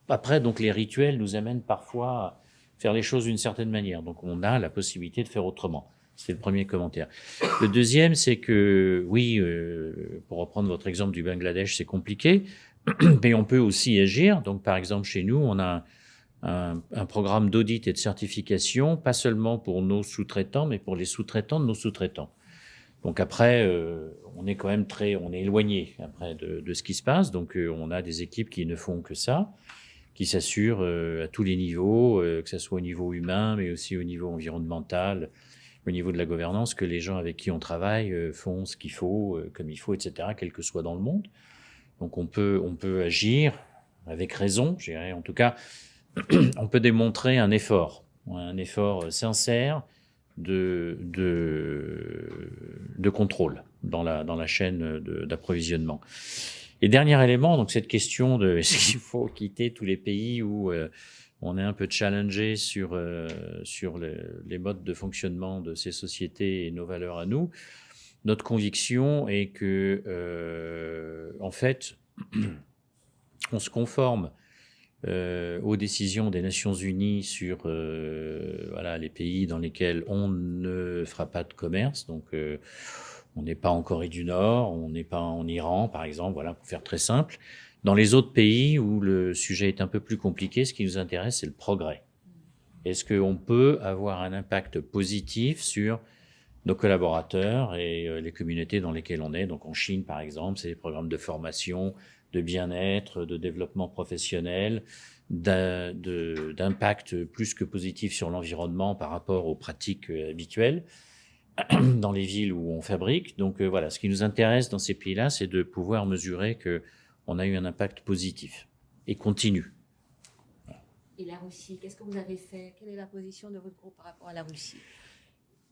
S2: Après, donc, les rituels nous amènent parfois à faire les choses d'une certaine manière. Donc, on a la possibilité de faire autrement. C'est le premier commentaire. Le deuxième, c'est que, oui, pour reprendre votre exemple du Bangladesh, c'est compliqué, mais on peut aussi agir. Donc, par exemple, chez nous, on a un programme d'audit et de certification, pas seulement pour nos sous-traitants, mais pour les sous-traitants de nos sous-traitants. Donc après, on est quand même on est éloigné après de ce qui se passe. Donc on a des équipes qui ne font que ça, qui s'assurent à tous les niveaux, que ce soit au niveau humain, mais aussi au niveau environnemental, au niveau de la gouvernance, que les gens avec qui on travaille font ce qu'il faut, comme il faut, etc., quel que soit dans le monde. Donc on peut agir avec raison, je dirais. En tout cas, on peut démontrer un effort sincère de contrôle dans la chaîne d'approvisionnement. Et dernier élément, donc cette question de est-ce qu'il faut quitter tous les pays où on est un peu challengé sur les modes de fonctionnement de ces sociétés et nos valeurs à nous. Notre conviction est que, en fait, on se conforme aux décisions des Nations Unies sur les pays dans lesquels on ne fera pas de commerce. Donc, on n'est pas en Corée du Nord, on n'est pas en Iran, par exemple, voilà, pour faire très simple. Dans les autres pays où le sujet est un peu plus compliqué, ce qui nous intéresse, c'est le progrès. Est-ce qu'on peut avoir un impact positif sur nos collaborateurs et les communautés dans lesquelles on est? Donc, en Chine, par exemple, c'est des programmes de formation, de bien-être, de développement professionnel, d'impact plus que positif sur l'environnement par rapport aux pratiques habituelles dans les villes où on fabrique. Donc voilà, ce qui nous intéresse dans ces pays-là, c'est de pouvoir mesurer qu'on a eu un impact positif et continu.
S6: Et la Russie, qu'est-ce que vous avez fait? Quelle est la position de votre groupe par rapport à la Russie?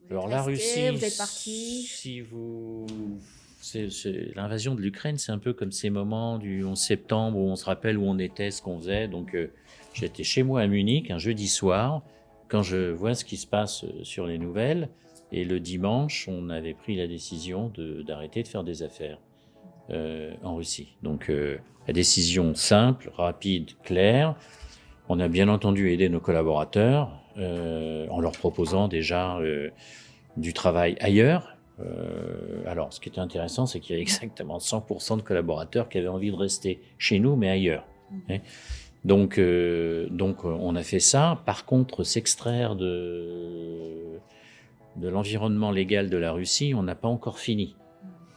S2: Alors la Russie,
S6: vous êtes parti?
S2: L'invasion de l'Ukraine, c'est un peu comme ces moments du 11 septembre où on se rappelle où on était, ce qu'on faisait. Donc, j'étais chez moi à Munich un jeudi soir, quand je vois ce qui se passe sur les nouvelles. Et le dimanche, on avait pris la décision d'arrêter de faire des affaires en Russie. Donc, la décision simple, rapide, claire. On a bien entendu aidé nos collaborateurs en leur proposant déjà du travail ailleurs. Alors, ce qui était intéressant, c'est qu'il y avait exactement 100% de collaborateurs qui avaient envie de rester chez nous, mais ailleurs. Donc, on a fait ça. Par contre, s'extraire de l'environnement légal de la Russie, on n'a pas encore fini.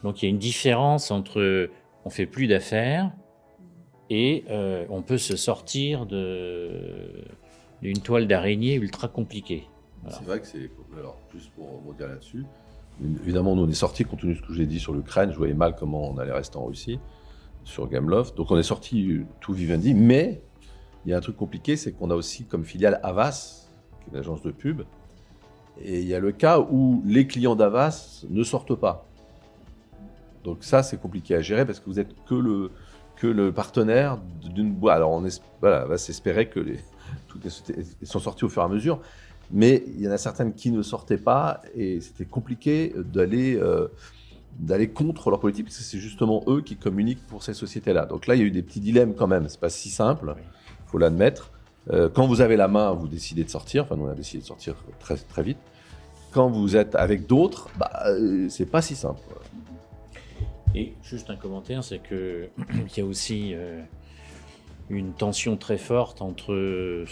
S2: Donc, il y a une différence entre on fait plus d'affaires et on peut se sortir d'une toile d'araignée ultra compliquée. Voilà.
S5: C'est vrai que c'est... Alors, juste pour rebondir là-dessus, évidemment, nous, on est sortis, compte tenu de ce que j'ai dit sur l'Ukraine, je voyais mal comment on allait rester en Russie, sur Gameloft. Donc, on est sortis tout Vivendi, mais il y a un truc compliqué, c'est qu'on a aussi comme filiale Havas, qui est une agence de pub, et il y a le cas où les clients d'Havas ne sortent pas. Donc ça, c'est compliqué à gérer parce que vous êtes que le partenaire d'une boîte. Alors, on va s'espérer que toutes les sont sortis au fur et à mesure, mais il y en a certaines qui ne sortaient pas et c'était compliqué d'aller contre leur politique parce que c'est justement eux qui communiquent pour ces sociétés-là. Donc là, il y a eu des petits dilemmes quand même. C'est pas si simple, il faut l'admettre. Quand vous avez la main, vous décidez de sortir. Enfin, nous, on a décidé de sortir très, très vite. Quand vous êtes avec d'autres, c'est pas si simple.
S2: Et juste un commentaire, c'est qu'il y a aussi une tension très forte entre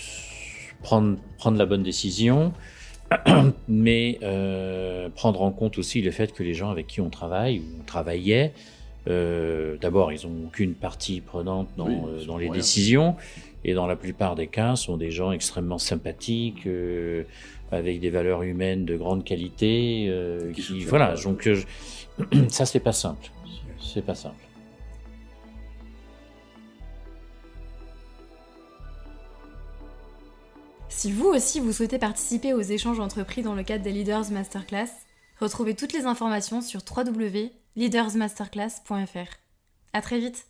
S2: prendre la bonne décision, mais prendre en compte aussi le fait que les gens avec qui on travaille, ou on travaillait, d'abord, ils n'ont aucune partie prenante dans les décisions, et dans la plupart des cas, sont des gens extrêmement sympathiques, avec des valeurs humaines de grande qualité. Voilà, donc ça, c'est pas simple. C'est pas simple.
S1: Si vous aussi vous souhaitez participer aux échanges entrepris dans le cadre des Leaders Masterclass, retrouvez toutes les informations sur www.leadersmasterclass.fr. À très vite.